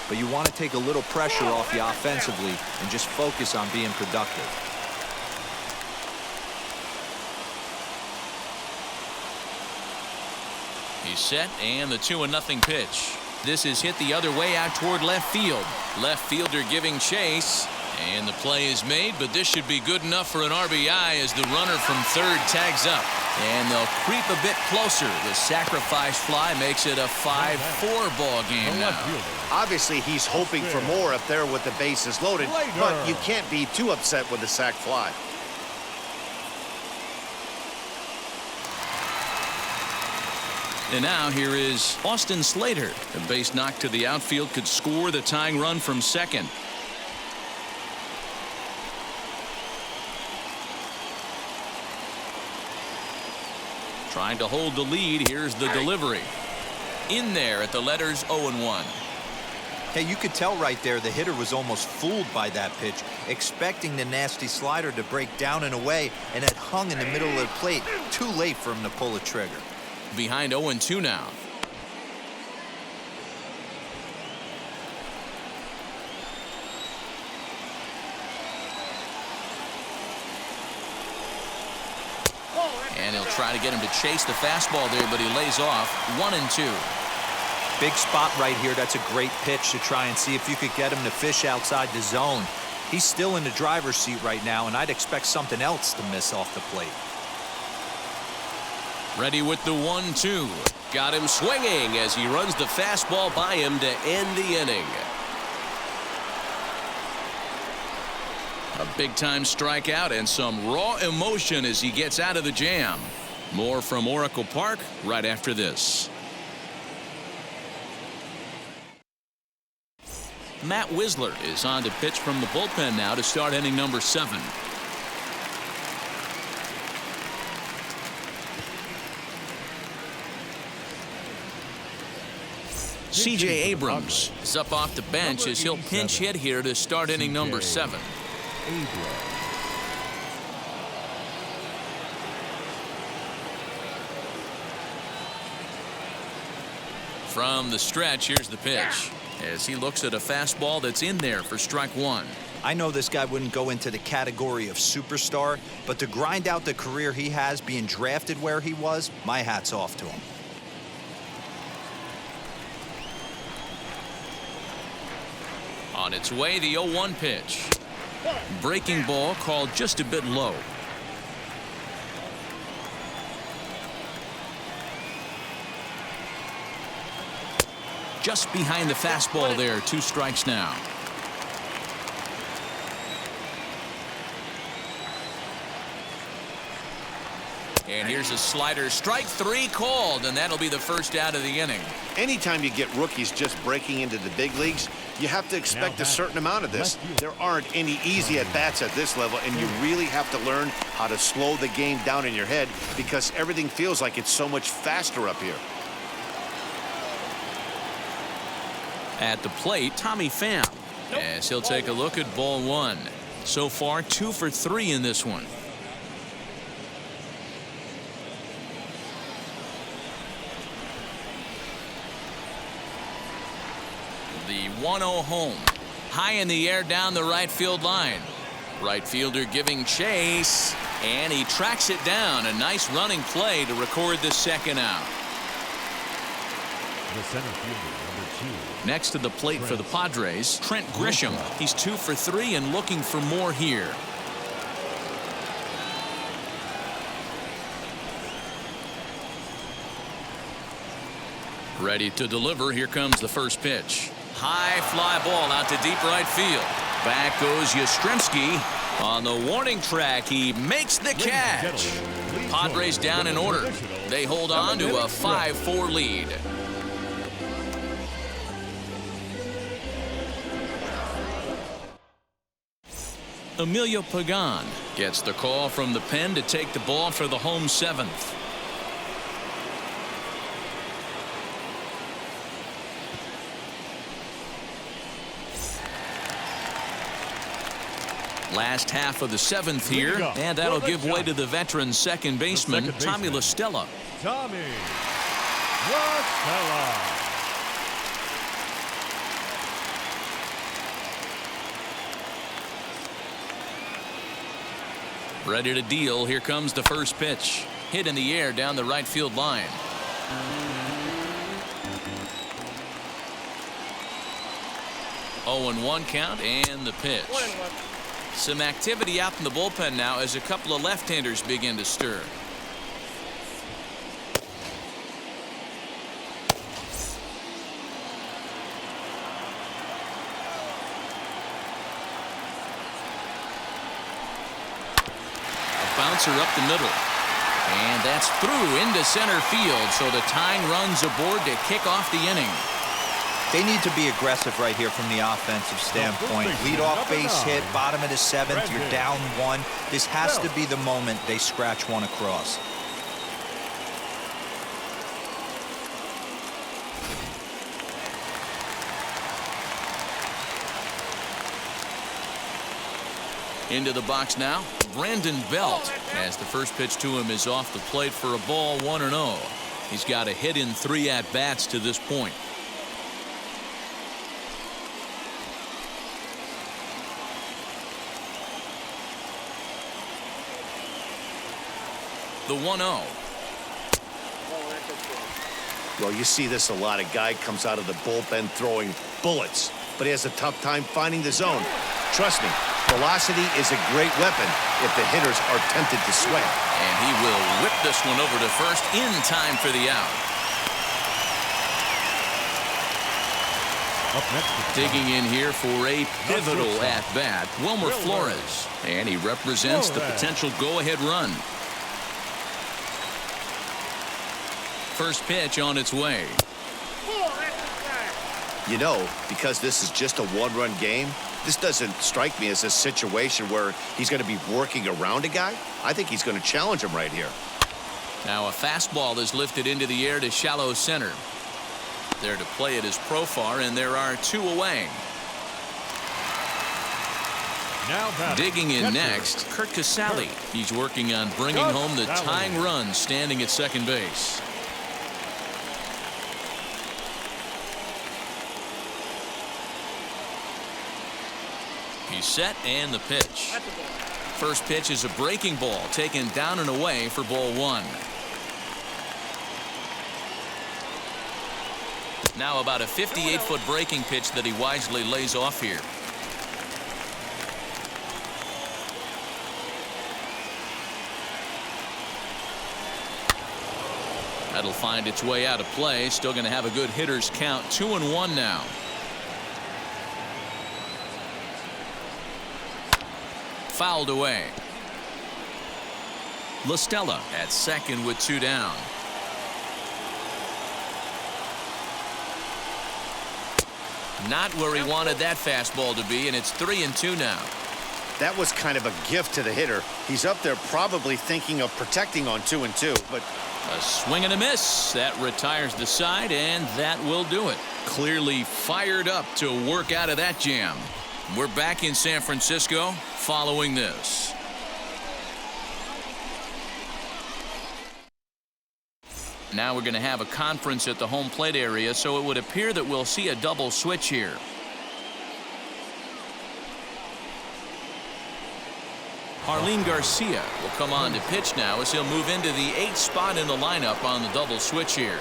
[SPEAKER 2] but you want to take a little pressure off you offensively and just focus on being productive.
[SPEAKER 1] He's set, and the 2-0 pitch. This is hit the other way out toward left field. Left fielder giving chase. And the play is made, but this should be good enough for an RBI as the runner from third tags up. And they'll creep a bit closer. The sacrifice fly makes it a 5-4 ball game now.
[SPEAKER 3] Obviously, he's hoping for more up there with the bases loaded, but you can't be too upset with the sac fly.
[SPEAKER 1] And now here is Austin Slater. A base knock to the outfield could score the tying run from second. Trying to hold the lead. Here's the delivery. In there at the letters 0-1.
[SPEAKER 2] Hey, you could tell right there the hitter was almost fooled by that pitch, expecting the nasty slider to break down and away, and it hung in the middle of the plate. Too late for him to pull a trigger.
[SPEAKER 1] Behind 0-2 now. And he'll try to get him to chase the fastball there, but he lays off. 1-2.
[SPEAKER 2] Big spot right here. That's a great pitch to try and see if you could get him to fish outside the zone. He's still in the driver's seat right now, and I'd expect something else to miss off the plate.
[SPEAKER 1] Ready with the 1-2. Got him swinging as he runs the fastball by him to end the inning. A big-time strikeout and some raw emotion as he gets out of the jam. More from Oracle Park right after this. Matt Wisler is on to pitch from the bullpen now to start inning number 7. C.J. Abrams is up off the bench as he'll pinch hit here to start inning number 7. From the stretch, here's the pitch as he looks at a fastball that's in there for strike 1.
[SPEAKER 2] I know this guy wouldn't go into the category of superstar, but to grind out the career he has being drafted where he was, my hat's off to him.
[SPEAKER 1] On its way, the 0-1 pitch. Breaking ball called just a bit low. Just behind the fastball there, 2 strikes now. And here's a slider, strike 3 called, and that'll be the first out of the inning.
[SPEAKER 3] Anytime you get rookies just breaking into the big leagues, you have to expect a certain amount of this. There aren't any easy at-bats at this level, and you really have to learn how to slow the game down in your head because everything feels like it's so much faster up here.
[SPEAKER 1] At the plate, Tommy Pham, as he'll take a look at ball 1. So far, 2 for 3 in this one. The 1-0 home. High in the air down the right field line. Right fielder giving chase, and he tracks it down. A nice running play to record the second out.
[SPEAKER 5] The center fielder, number 2.
[SPEAKER 1] Next to the plate for the Padres, Trent Grisham. He's 2 for 3 and looking for more here. Ready to deliver. Here comes the first pitch. High fly ball out to deep right field. Back goes Yastrzemski. On the warning track, he makes the catch. Padres down in order. They hold on to a 5-4 lead. Emilio Pagan gets the call from the pen to take the ball for the home 7th. Last half of the 7th here, and that'll give way to the veteran second baseman, Tommy La Stella.
[SPEAKER 5] Tommy La Stella.
[SPEAKER 1] Ready to deal. Here comes the first pitch. Hit in the air down the right field line. Oh, and 1 count and the pitch. Some activity out in the bullpen now as a couple of left-handers begin to stir. Bouncer up the middle, and that's through into center field, so the tying runs aboard to kick off the inning.
[SPEAKER 2] They need to be aggressive right here from the offensive standpoint. Lead-off base hit, bottom of the 7th, you're down 1. This has to be the moment they scratch one across.
[SPEAKER 1] Into the box now, Brandon Belt, as the first pitch to him is off the plate for a ball, 1-0. He's got a hit in 3 at-bats to this point. The 1-0.
[SPEAKER 3] Well, you see this a lot. A guy comes out of the bullpen throwing bullets, but he has a tough time finding the zone. Trust me, velocity is a great weapon if the hitters are tempted to swing.
[SPEAKER 1] And he will whip this one over to first in time for the out.
[SPEAKER 5] Up next,
[SPEAKER 1] digging in here for a pivotal at-bat, Wilmer Flores. And he represents the potential go-ahead run. First pitch on its way.
[SPEAKER 3] You know, because this is just a one-run game, this doesn't strike me as a situation where he's going to be working around a guy. I think he's going to challenge him right here.
[SPEAKER 1] Now a fastball is lifted into the air to shallow center. There to play it is Profar, and there are 2 away.
[SPEAKER 5] Now
[SPEAKER 1] digging in next, Kurt Casale. He's working on bringing home the tying run, standing at second base. He's set, and the pitch. First pitch is a breaking ball, taken down and away for ball 1. Now about a 58-foot breaking pitch that he wisely lays off here. That'll find its way out of play. Still going to have a good hitter's count. 2-1 now. Fouled away. La Stella at second with 2 down. Not where he wanted that fastball to be, and it's 3-2 now.
[SPEAKER 3] That was kind of a gift to the hitter. He's up there probably thinking of protecting on 2-2, but
[SPEAKER 1] a swing and a miss. That retires the side, and that will do it. Clearly fired up to work out of that jam. We're back in San Francisco following this. Now we're going to have a conference at the home plate area, so it would appear that we'll see a double switch here. Arlene Garcia will come on to pitch now as he'll move into the 8th spot in the lineup on the double switch here.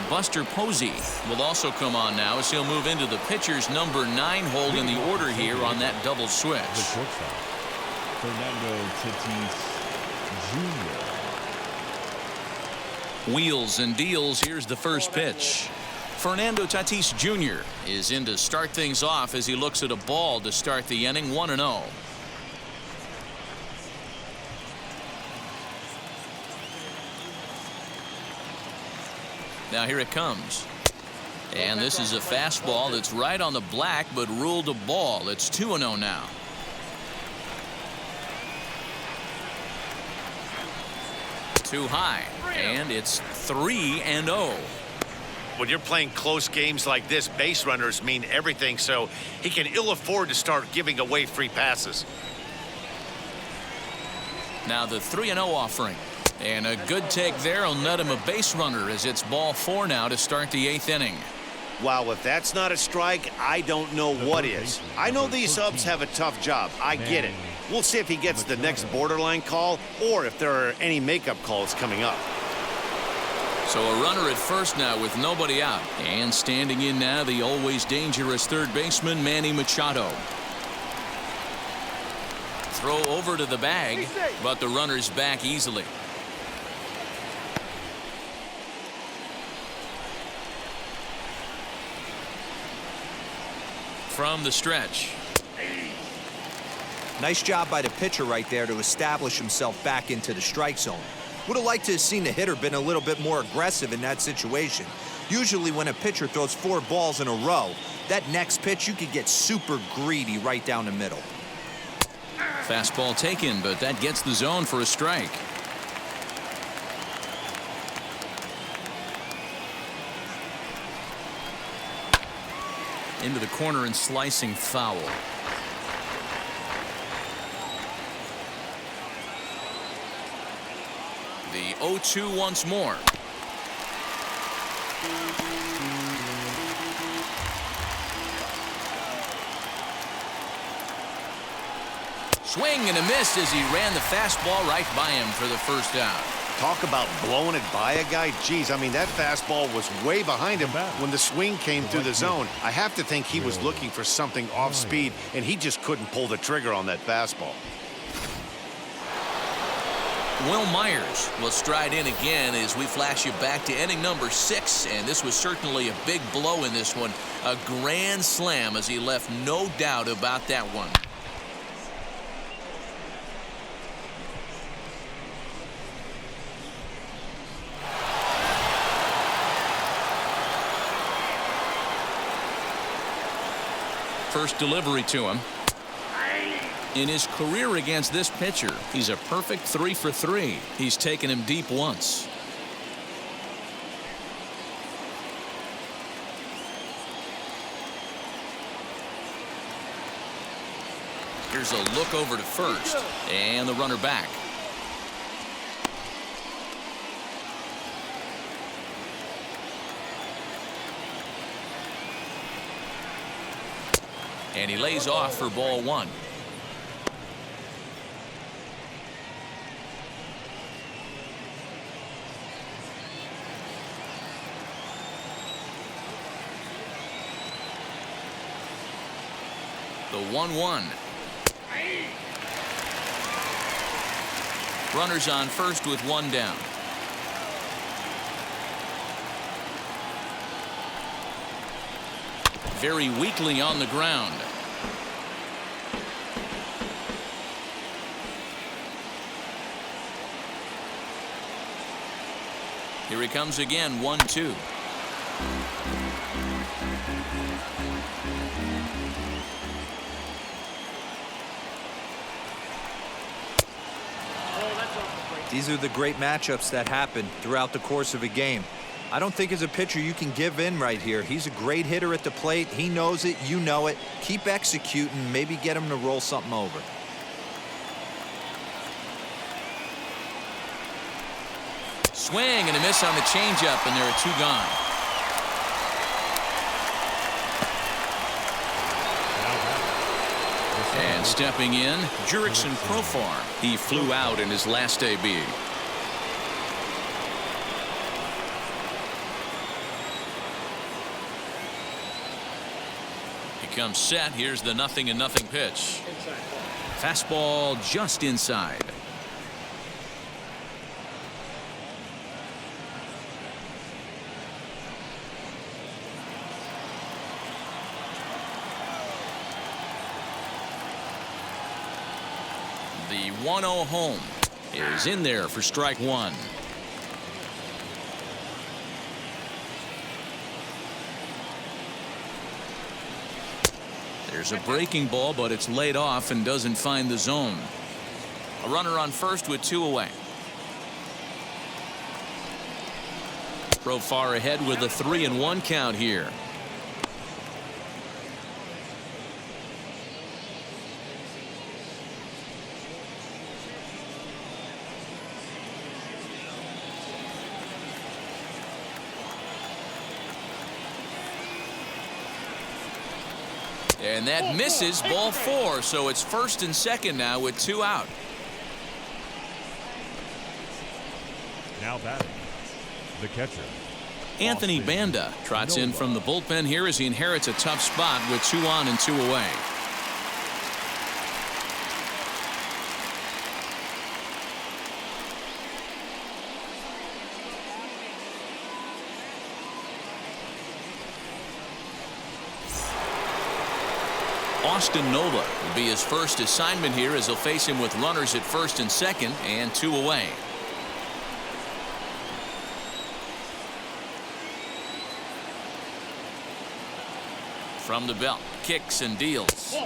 [SPEAKER 1] Buster Posey will also come on now as he'll move into the pitcher's number 9 hold in the order here on that double switch.
[SPEAKER 5] The shortstop, Fernando Tatis Jr.
[SPEAKER 1] Wheels and deals. Here's the first pitch. Fernando Tatis Jr. is in to start things off as he looks at a ball to start the inning. 1-0. Now here it comes. And this is a fastball that's right on the black but ruled a ball. It's 2-0 now. Too high, and it's 3-0.
[SPEAKER 3] when you're playing close games like this, base runners mean everything, so he can ill afford to start giving away free passes.
[SPEAKER 1] Now the 3-0 offering. And a good take there will net him a base runner as it's ball 4 now to start the 8th inning.
[SPEAKER 3] Wow, if that's not a strike, I don't know what is. I know these subs have a tough job. I get it. We'll see if he gets the next borderline call or if there are any makeup calls coming up.
[SPEAKER 1] So a runner at first now with nobody out. And standing in now, the always dangerous third baseman, Manny Machado. Throw over to the bag, but the runner's back easily. From the stretch.
[SPEAKER 2] Nice job by the pitcher right there to establish himself back into the strike zone. Would have liked to have seen the hitter been a little bit more aggressive in that situation. Usually when a pitcher throws 4 balls in a row, that next pitch you could get super greedy right down the middle.
[SPEAKER 1] Fastball taken, but that gets the zone for a strike. Into the corner and slicing foul. The 0-2 once more. Swing and a miss as he ran the fastball right by him for the first out.
[SPEAKER 3] Talk about blowing it by a guy. Geez, I mean, that fastball was way behind him when the swing came through the zone. I have to think he was looking for something off speed, and he just couldn't pull the trigger on that fastball.
[SPEAKER 1] Will Myers will stride in again as we flash you back to inning number 6, and this was certainly a big blow in this one. A grand slam as he left no doubt about that one. First delivery to him. In his career against this pitcher, he's a perfect 3 for 3. He's taken him deep once. Here's a look over to first, and the runner back. And he lays off for ball one. The 1-1. Runners on first with one down. Very weakly on the ground. Here he comes again, 1-2.
[SPEAKER 2] These are the great matchups that happen throughout the course of a game. I don't think as a pitcher you can give in right here. He's a great hitter at the plate. He knows it. You know it. Keep executing. Maybe get him to roll something over.
[SPEAKER 1] Swing and a miss on the changeup, and there are two gone. And stepping in, Jurickson Profar. He flew out in his last AB. He comes set. Here's the 0-0 pitch. Fastball just inside. The 1-0 home is in there for strike one. There's a breaking ball, but it's laid off and doesn't find the zone. A runner on first with two away. Profar ahead with a 3-1 count here. And that misses, ball four, so it's first and second now with two out.
[SPEAKER 5] Now batting, the catcher.
[SPEAKER 1] Anthony Banda trots in from the bullpen here as he inherits a tough spot with 2 on and 2 away. Austin Nola will be his first assignment here as he'll face him with runners at first and second and 2 away. From the belt, kicks and deals.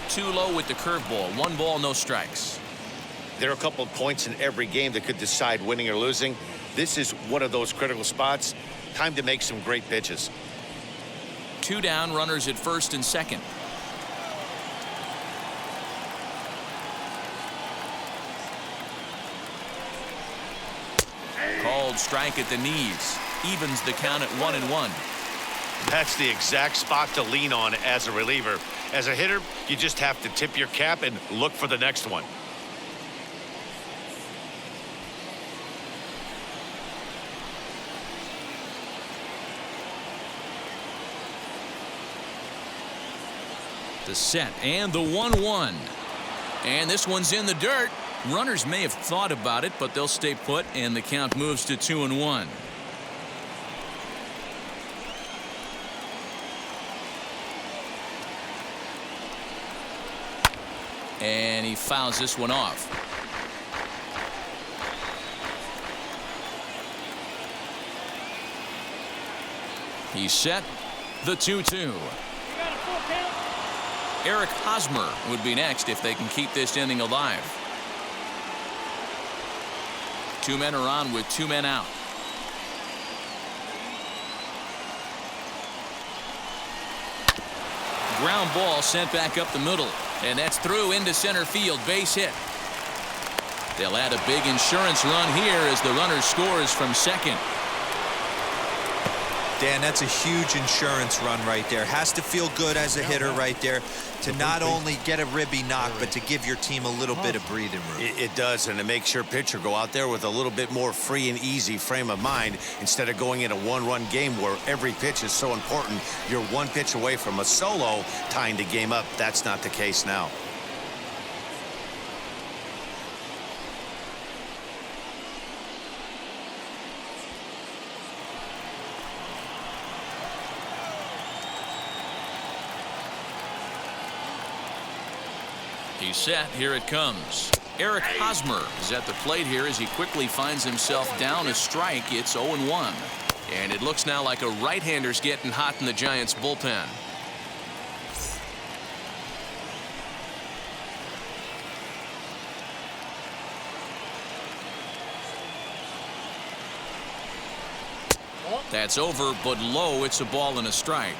[SPEAKER 1] Too low with the curveball. 1 ball, no strikes.
[SPEAKER 3] There are a couple of points in every game that could decide winning or losing. This is one of those critical spots. Time to make some great pitches.
[SPEAKER 1] 2 down, runners at first and second. Called strike at the knees. Evens the count at 1-1.
[SPEAKER 3] That's the exact spot to lean on as a reliever. As a hitter, you just have to tip your cap and look for the next one.
[SPEAKER 1] The set and the 1-1. And this one's in the dirt. Runners may have thought about it, but they'll stay put, and the count moves to 2-1. And he fouls this one off. He's set. The 2-2. Eric Hosmer would be next if they can keep this inning alive. 2 men are on with 2 men out. ground ball sent back up the middle. And that's through into center field. Base hit. They'll add a big insurance run here as the runner scores from second.
[SPEAKER 2] Dan, that's a huge insurance run right there. Has to feel good as a hitter right there to not only get a ribby knock, but to give your team a little bit of breathing room.
[SPEAKER 3] It does, and it makes your pitcher go out there with a little bit more free and easy frame of mind instead of going in a one-run game where every pitch is so important. You're one pitch away from a solo tying the game up. That's not the case now.
[SPEAKER 1] He's set. Here it comes. Eric Hosmer is at the plate here as he quickly finds himself down a strike. It's 0-1. And it looks now like a right-hander's getting hot in the Giants bullpen. That's over, but low. It's a ball and a strike.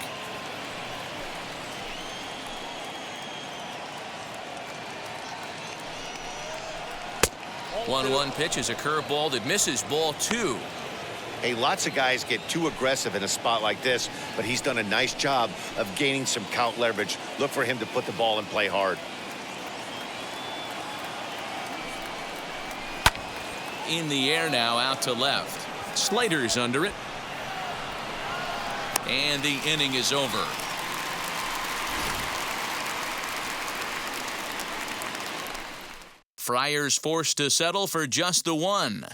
[SPEAKER 1] 1-1 pitch is a curveball that misses. Ball 2.
[SPEAKER 3] Hey, lots of guys get too aggressive in a spot like this, but he's done a nice job of gaining some count leverage. Look for him to put the ball and play hard.
[SPEAKER 1] In the air now, out to left. Slater's under it. And the inning is over. Friars forced to settle for just the one.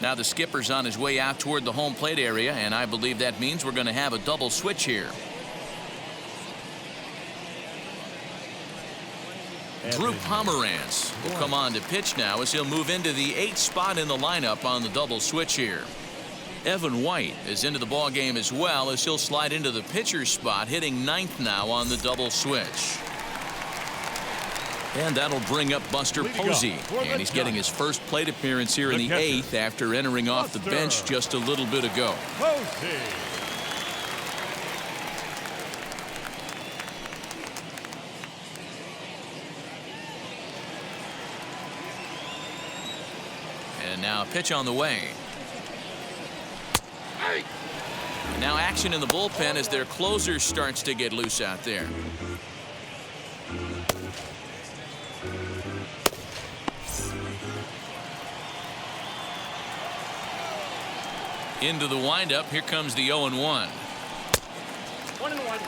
[SPEAKER 1] Now the skipper's on his way out toward the home plate area, and I believe that means we're going to have a double switch here. Drew Pomerantz will come on to pitch now as he'll move into the 8th spot in the lineup on the double switch here. Evan White is into the ball game as well as he'll slide into the pitcher's spot, hitting 9th now on the double switch. And that'll bring up Buster Posey, and he's getting his first plate appearance here in the 8th after entering off the bench just a little bit ago. And now a pitch on the way. And now action in the bullpen as their closer starts to get loose out there. Into the windup. Here comes the 0-1.
[SPEAKER 4] 1-1.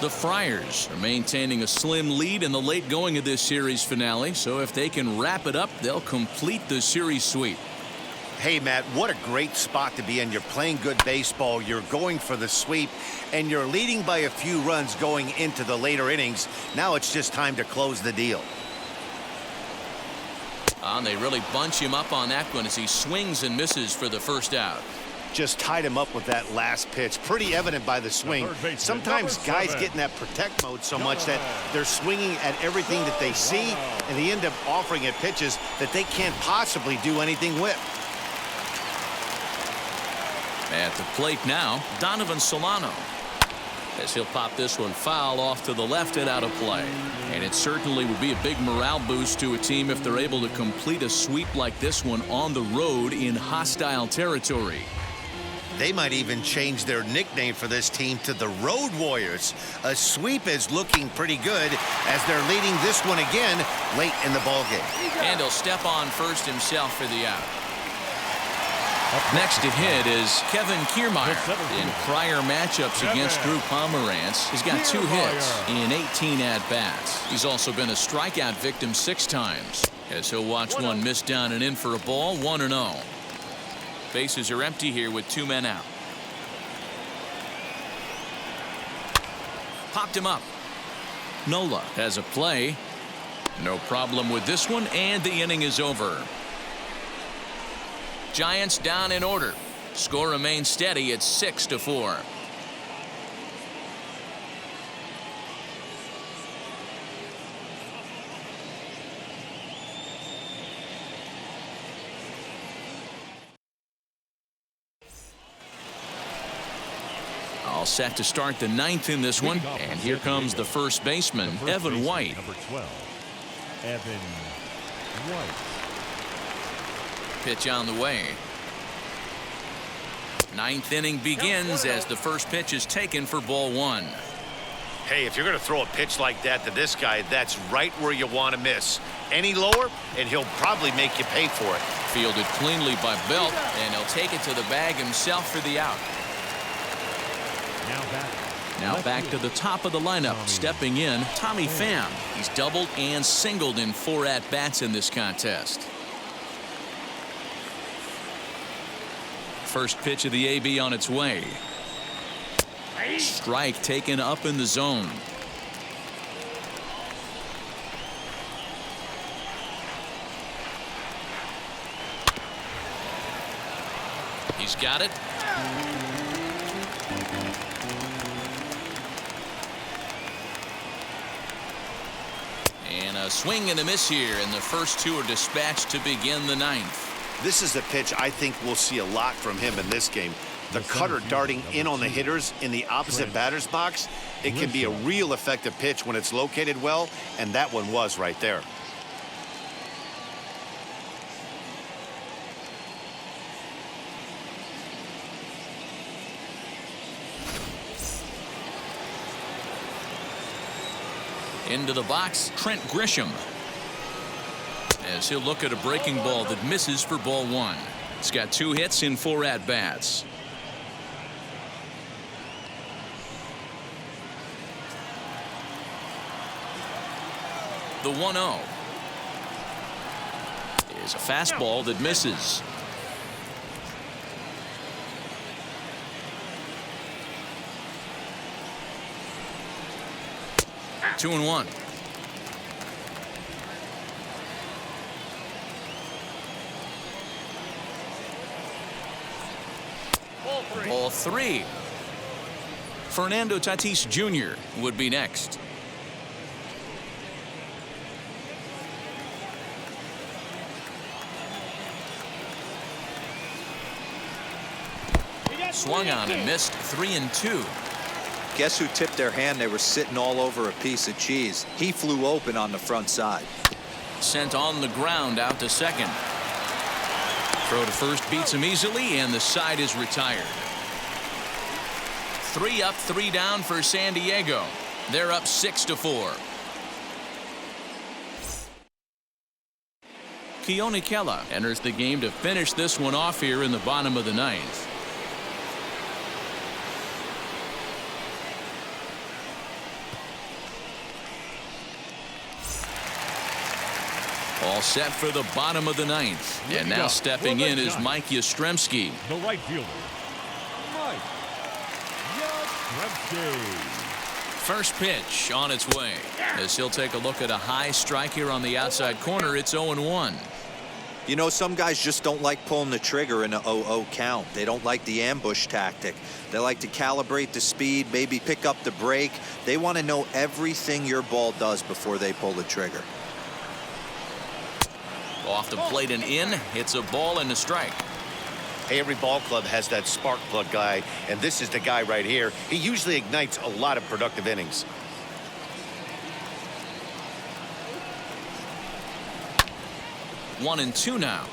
[SPEAKER 1] The Friars are maintaining a slim lead in the late going of this series finale, so if they can wrap it up, they'll complete the series sweep.
[SPEAKER 3] Hey, Matt, what a great spot to be in. You're playing good baseball, you're going for the sweep, and you're leading by a few runs going into the later innings. Now it's just time to close the deal.
[SPEAKER 1] And they really bunch him up on that one as he swings and misses for the first out.
[SPEAKER 3] Just tied him up with that last pitch. Pretty evident by the swing. Sometimes guys get in that protect mode so much that they're swinging at everything that they see, and they end up offering at pitches that they can't possibly do anything with.
[SPEAKER 1] At the plate now, Donovan Solano, as he'll pop this one foul off to the left and out of play. And it certainly would be a big morale boost to a team if they're able to complete a sweep like this one on the road in hostile territory.
[SPEAKER 3] They might even change their nickname for this team to the Road Warriors. A sweep is looking pretty good as they're leading this one again late in the ballgame.
[SPEAKER 1] And he'll step on first himself for the out. Up next to hit is Kevin Kiermaier. In prior matchups against Drew Pomerantz, he's got 2 hits in 18 at-bats. He's also been a strikeout victim 6 times, as he'll watch one miss down and in for a ball, 1-0. Bases are empty here with 2 men out. Popped him up. Nola has a play. No problem with this one, and the inning is over. Giants down in order. Score remains steady at 6-4. All set to start the ninth in this one, and here comes the first baseman, Evan White.
[SPEAKER 5] Number 12, Evan White.
[SPEAKER 1] Pitch on the way. Ninth inning begins as the first pitch is taken for ball one.
[SPEAKER 3] Hey, if you're going to throw a pitch like that to this guy, that's right where you want to miss. Any lower, and he'll probably make you pay for it.
[SPEAKER 1] Fielded cleanly by Belt, and he'll take it to the bag himself for the out. Now back to the top of the lineup. Stepping in, Tommy Pham. He's doubled and singled in 4 at-bats in this contest. First pitch of the AB on its way. Strike taken up in the zone. He's got it. And a swing and a miss here, and the first two are dispatched to begin the ninth.
[SPEAKER 3] This is a pitch I think we'll see a lot from him in this game. The cutter darting in on the hitters in the opposite batter's box. It can be a real effective pitch when it's located well, and that one was right there.
[SPEAKER 1] Into the box, Trent Grisham. As he'll look at a breaking ball that misses for ball one. He's got 2 hits in 4 at-bats. The 1-0 is a fastball that misses. Two and one. Ball 3. Fernando Tatis Jr. would be next. Swung on and missed. 3-2.
[SPEAKER 2] Guess who tipped their hand? They were sitting all over a piece of cheese. He flew open on the front side.
[SPEAKER 1] Sent on the ground out to second. Throw to first beats him easily, and the side is retired. 3 up, 3 down for San Diego. They're up 6-4. Keone Kela enters the game to finish this one off here in the bottom of the ninth. All set for the bottom of the ninth. And now stepping in is Mike Yastrzemski.
[SPEAKER 5] The right fielder, Mike Yastrzemski.
[SPEAKER 1] First pitch on its way. As he'll take a look at a high strike here on the outside corner. It's 0-1.
[SPEAKER 2] You know, some guys just don't like pulling the trigger in a 0-0 count. They don't like the ambush tactic. They like to calibrate the speed, maybe pick up the break. They want to know everything your ball does before they pull the trigger.
[SPEAKER 1] Off the plate and in. It's a ball and a strike.
[SPEAKER 3] Hey, every ball club has that spark plug guy, and this is the guy right here. He usually ignites a lot of productive innings.
[SPEAKER 1] One and two now.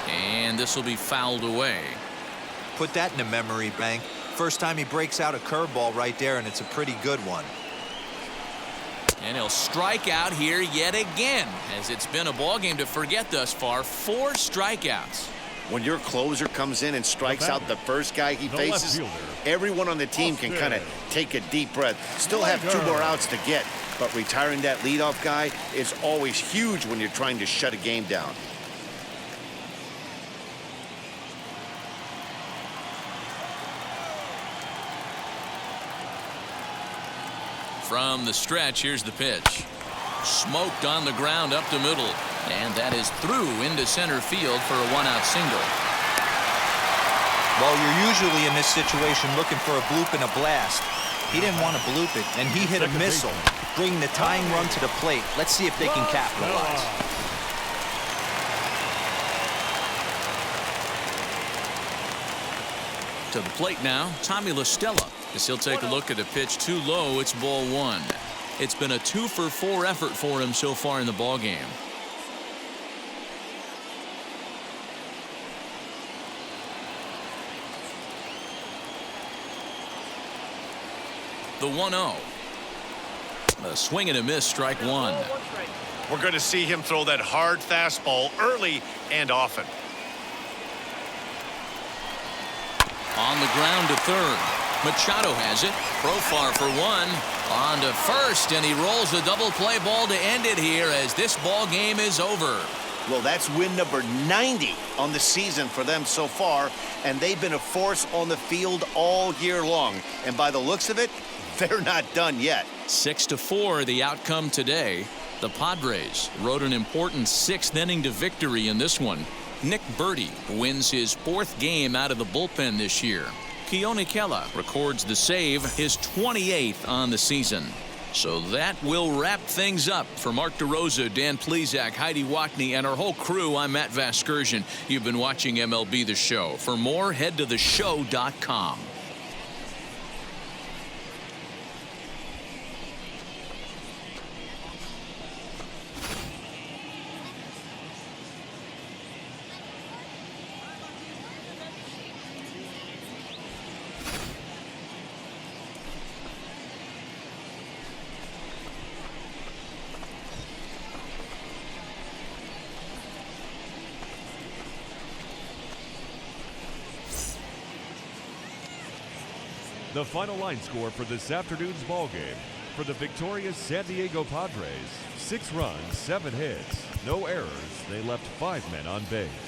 [SPEAKER 1] And this will be fouled away.
[SPEAKER 2] Put that in the memory bank. First time he breaks out a curveball right there, and it's a pretty good one.
[SPEAKER 1] And he'll strike out here yet again, as it's been a ball game to forget thus far. 4 strikeouts.
[SPEAKER 3] When your closer comes in and strikes out the first guy he faces, everyone on the team can kind of take a deep breath. Still have 2 more outs to get, but retiring that leadoff guy is always huge when you're trying to shut a game down.
[SPEAKER 1] From the stretch, here's the pitch. Smoked on the ground up the middle. And that is through into center field for a one-out single.
[SPEAKER 2] Well, you're usually in this situation looking for a bloop and a blast. He didn't want to bloop it, and he hit a missile, bringing the tying run to the plate. Let's see if they can capitalize.
[SPEAKER 1] To the plate now, Tommy La Stella, as he'll take a look at a pitch too low. It's ball one. It's been a 2-for-4 effort for him so far in the ballgame. The 1-0. A swing and a miss, strike one.
[SPEAKER 7] We're going to see him throw that hard fastball early and often.
[SPEAKER 1] On the ground to third. Machado has it. Profar for one. On to first, and he rolls a double play ball to end it here as this ball game is over.
[SPEAKER 3] Well, that's win number 90 on the season for them so far, and they've been a force on the field all year long. And by the looks of it, they're not done yet.
[SPEAKER 1] 6-4 the outcome today. The Padres rode an important 6th inning to victory in this one. Nick Berti wins his 4th game out of the bullpen this year. Keone Kela records the save, his 28th on the season. So that will wrap things up. For Mark DeRosa, Dan Plesac, Heidi Watney, and our whole crew, I'm Matt Vasgersian. You've been watching MLB The Show. For more, head to theshow.com.
[SPEAKER 5] The final line score for this afternoon's ballgame. For the victorious San Diego Padres, 6 runs, 7 hits, no errors. They left 5 men on base.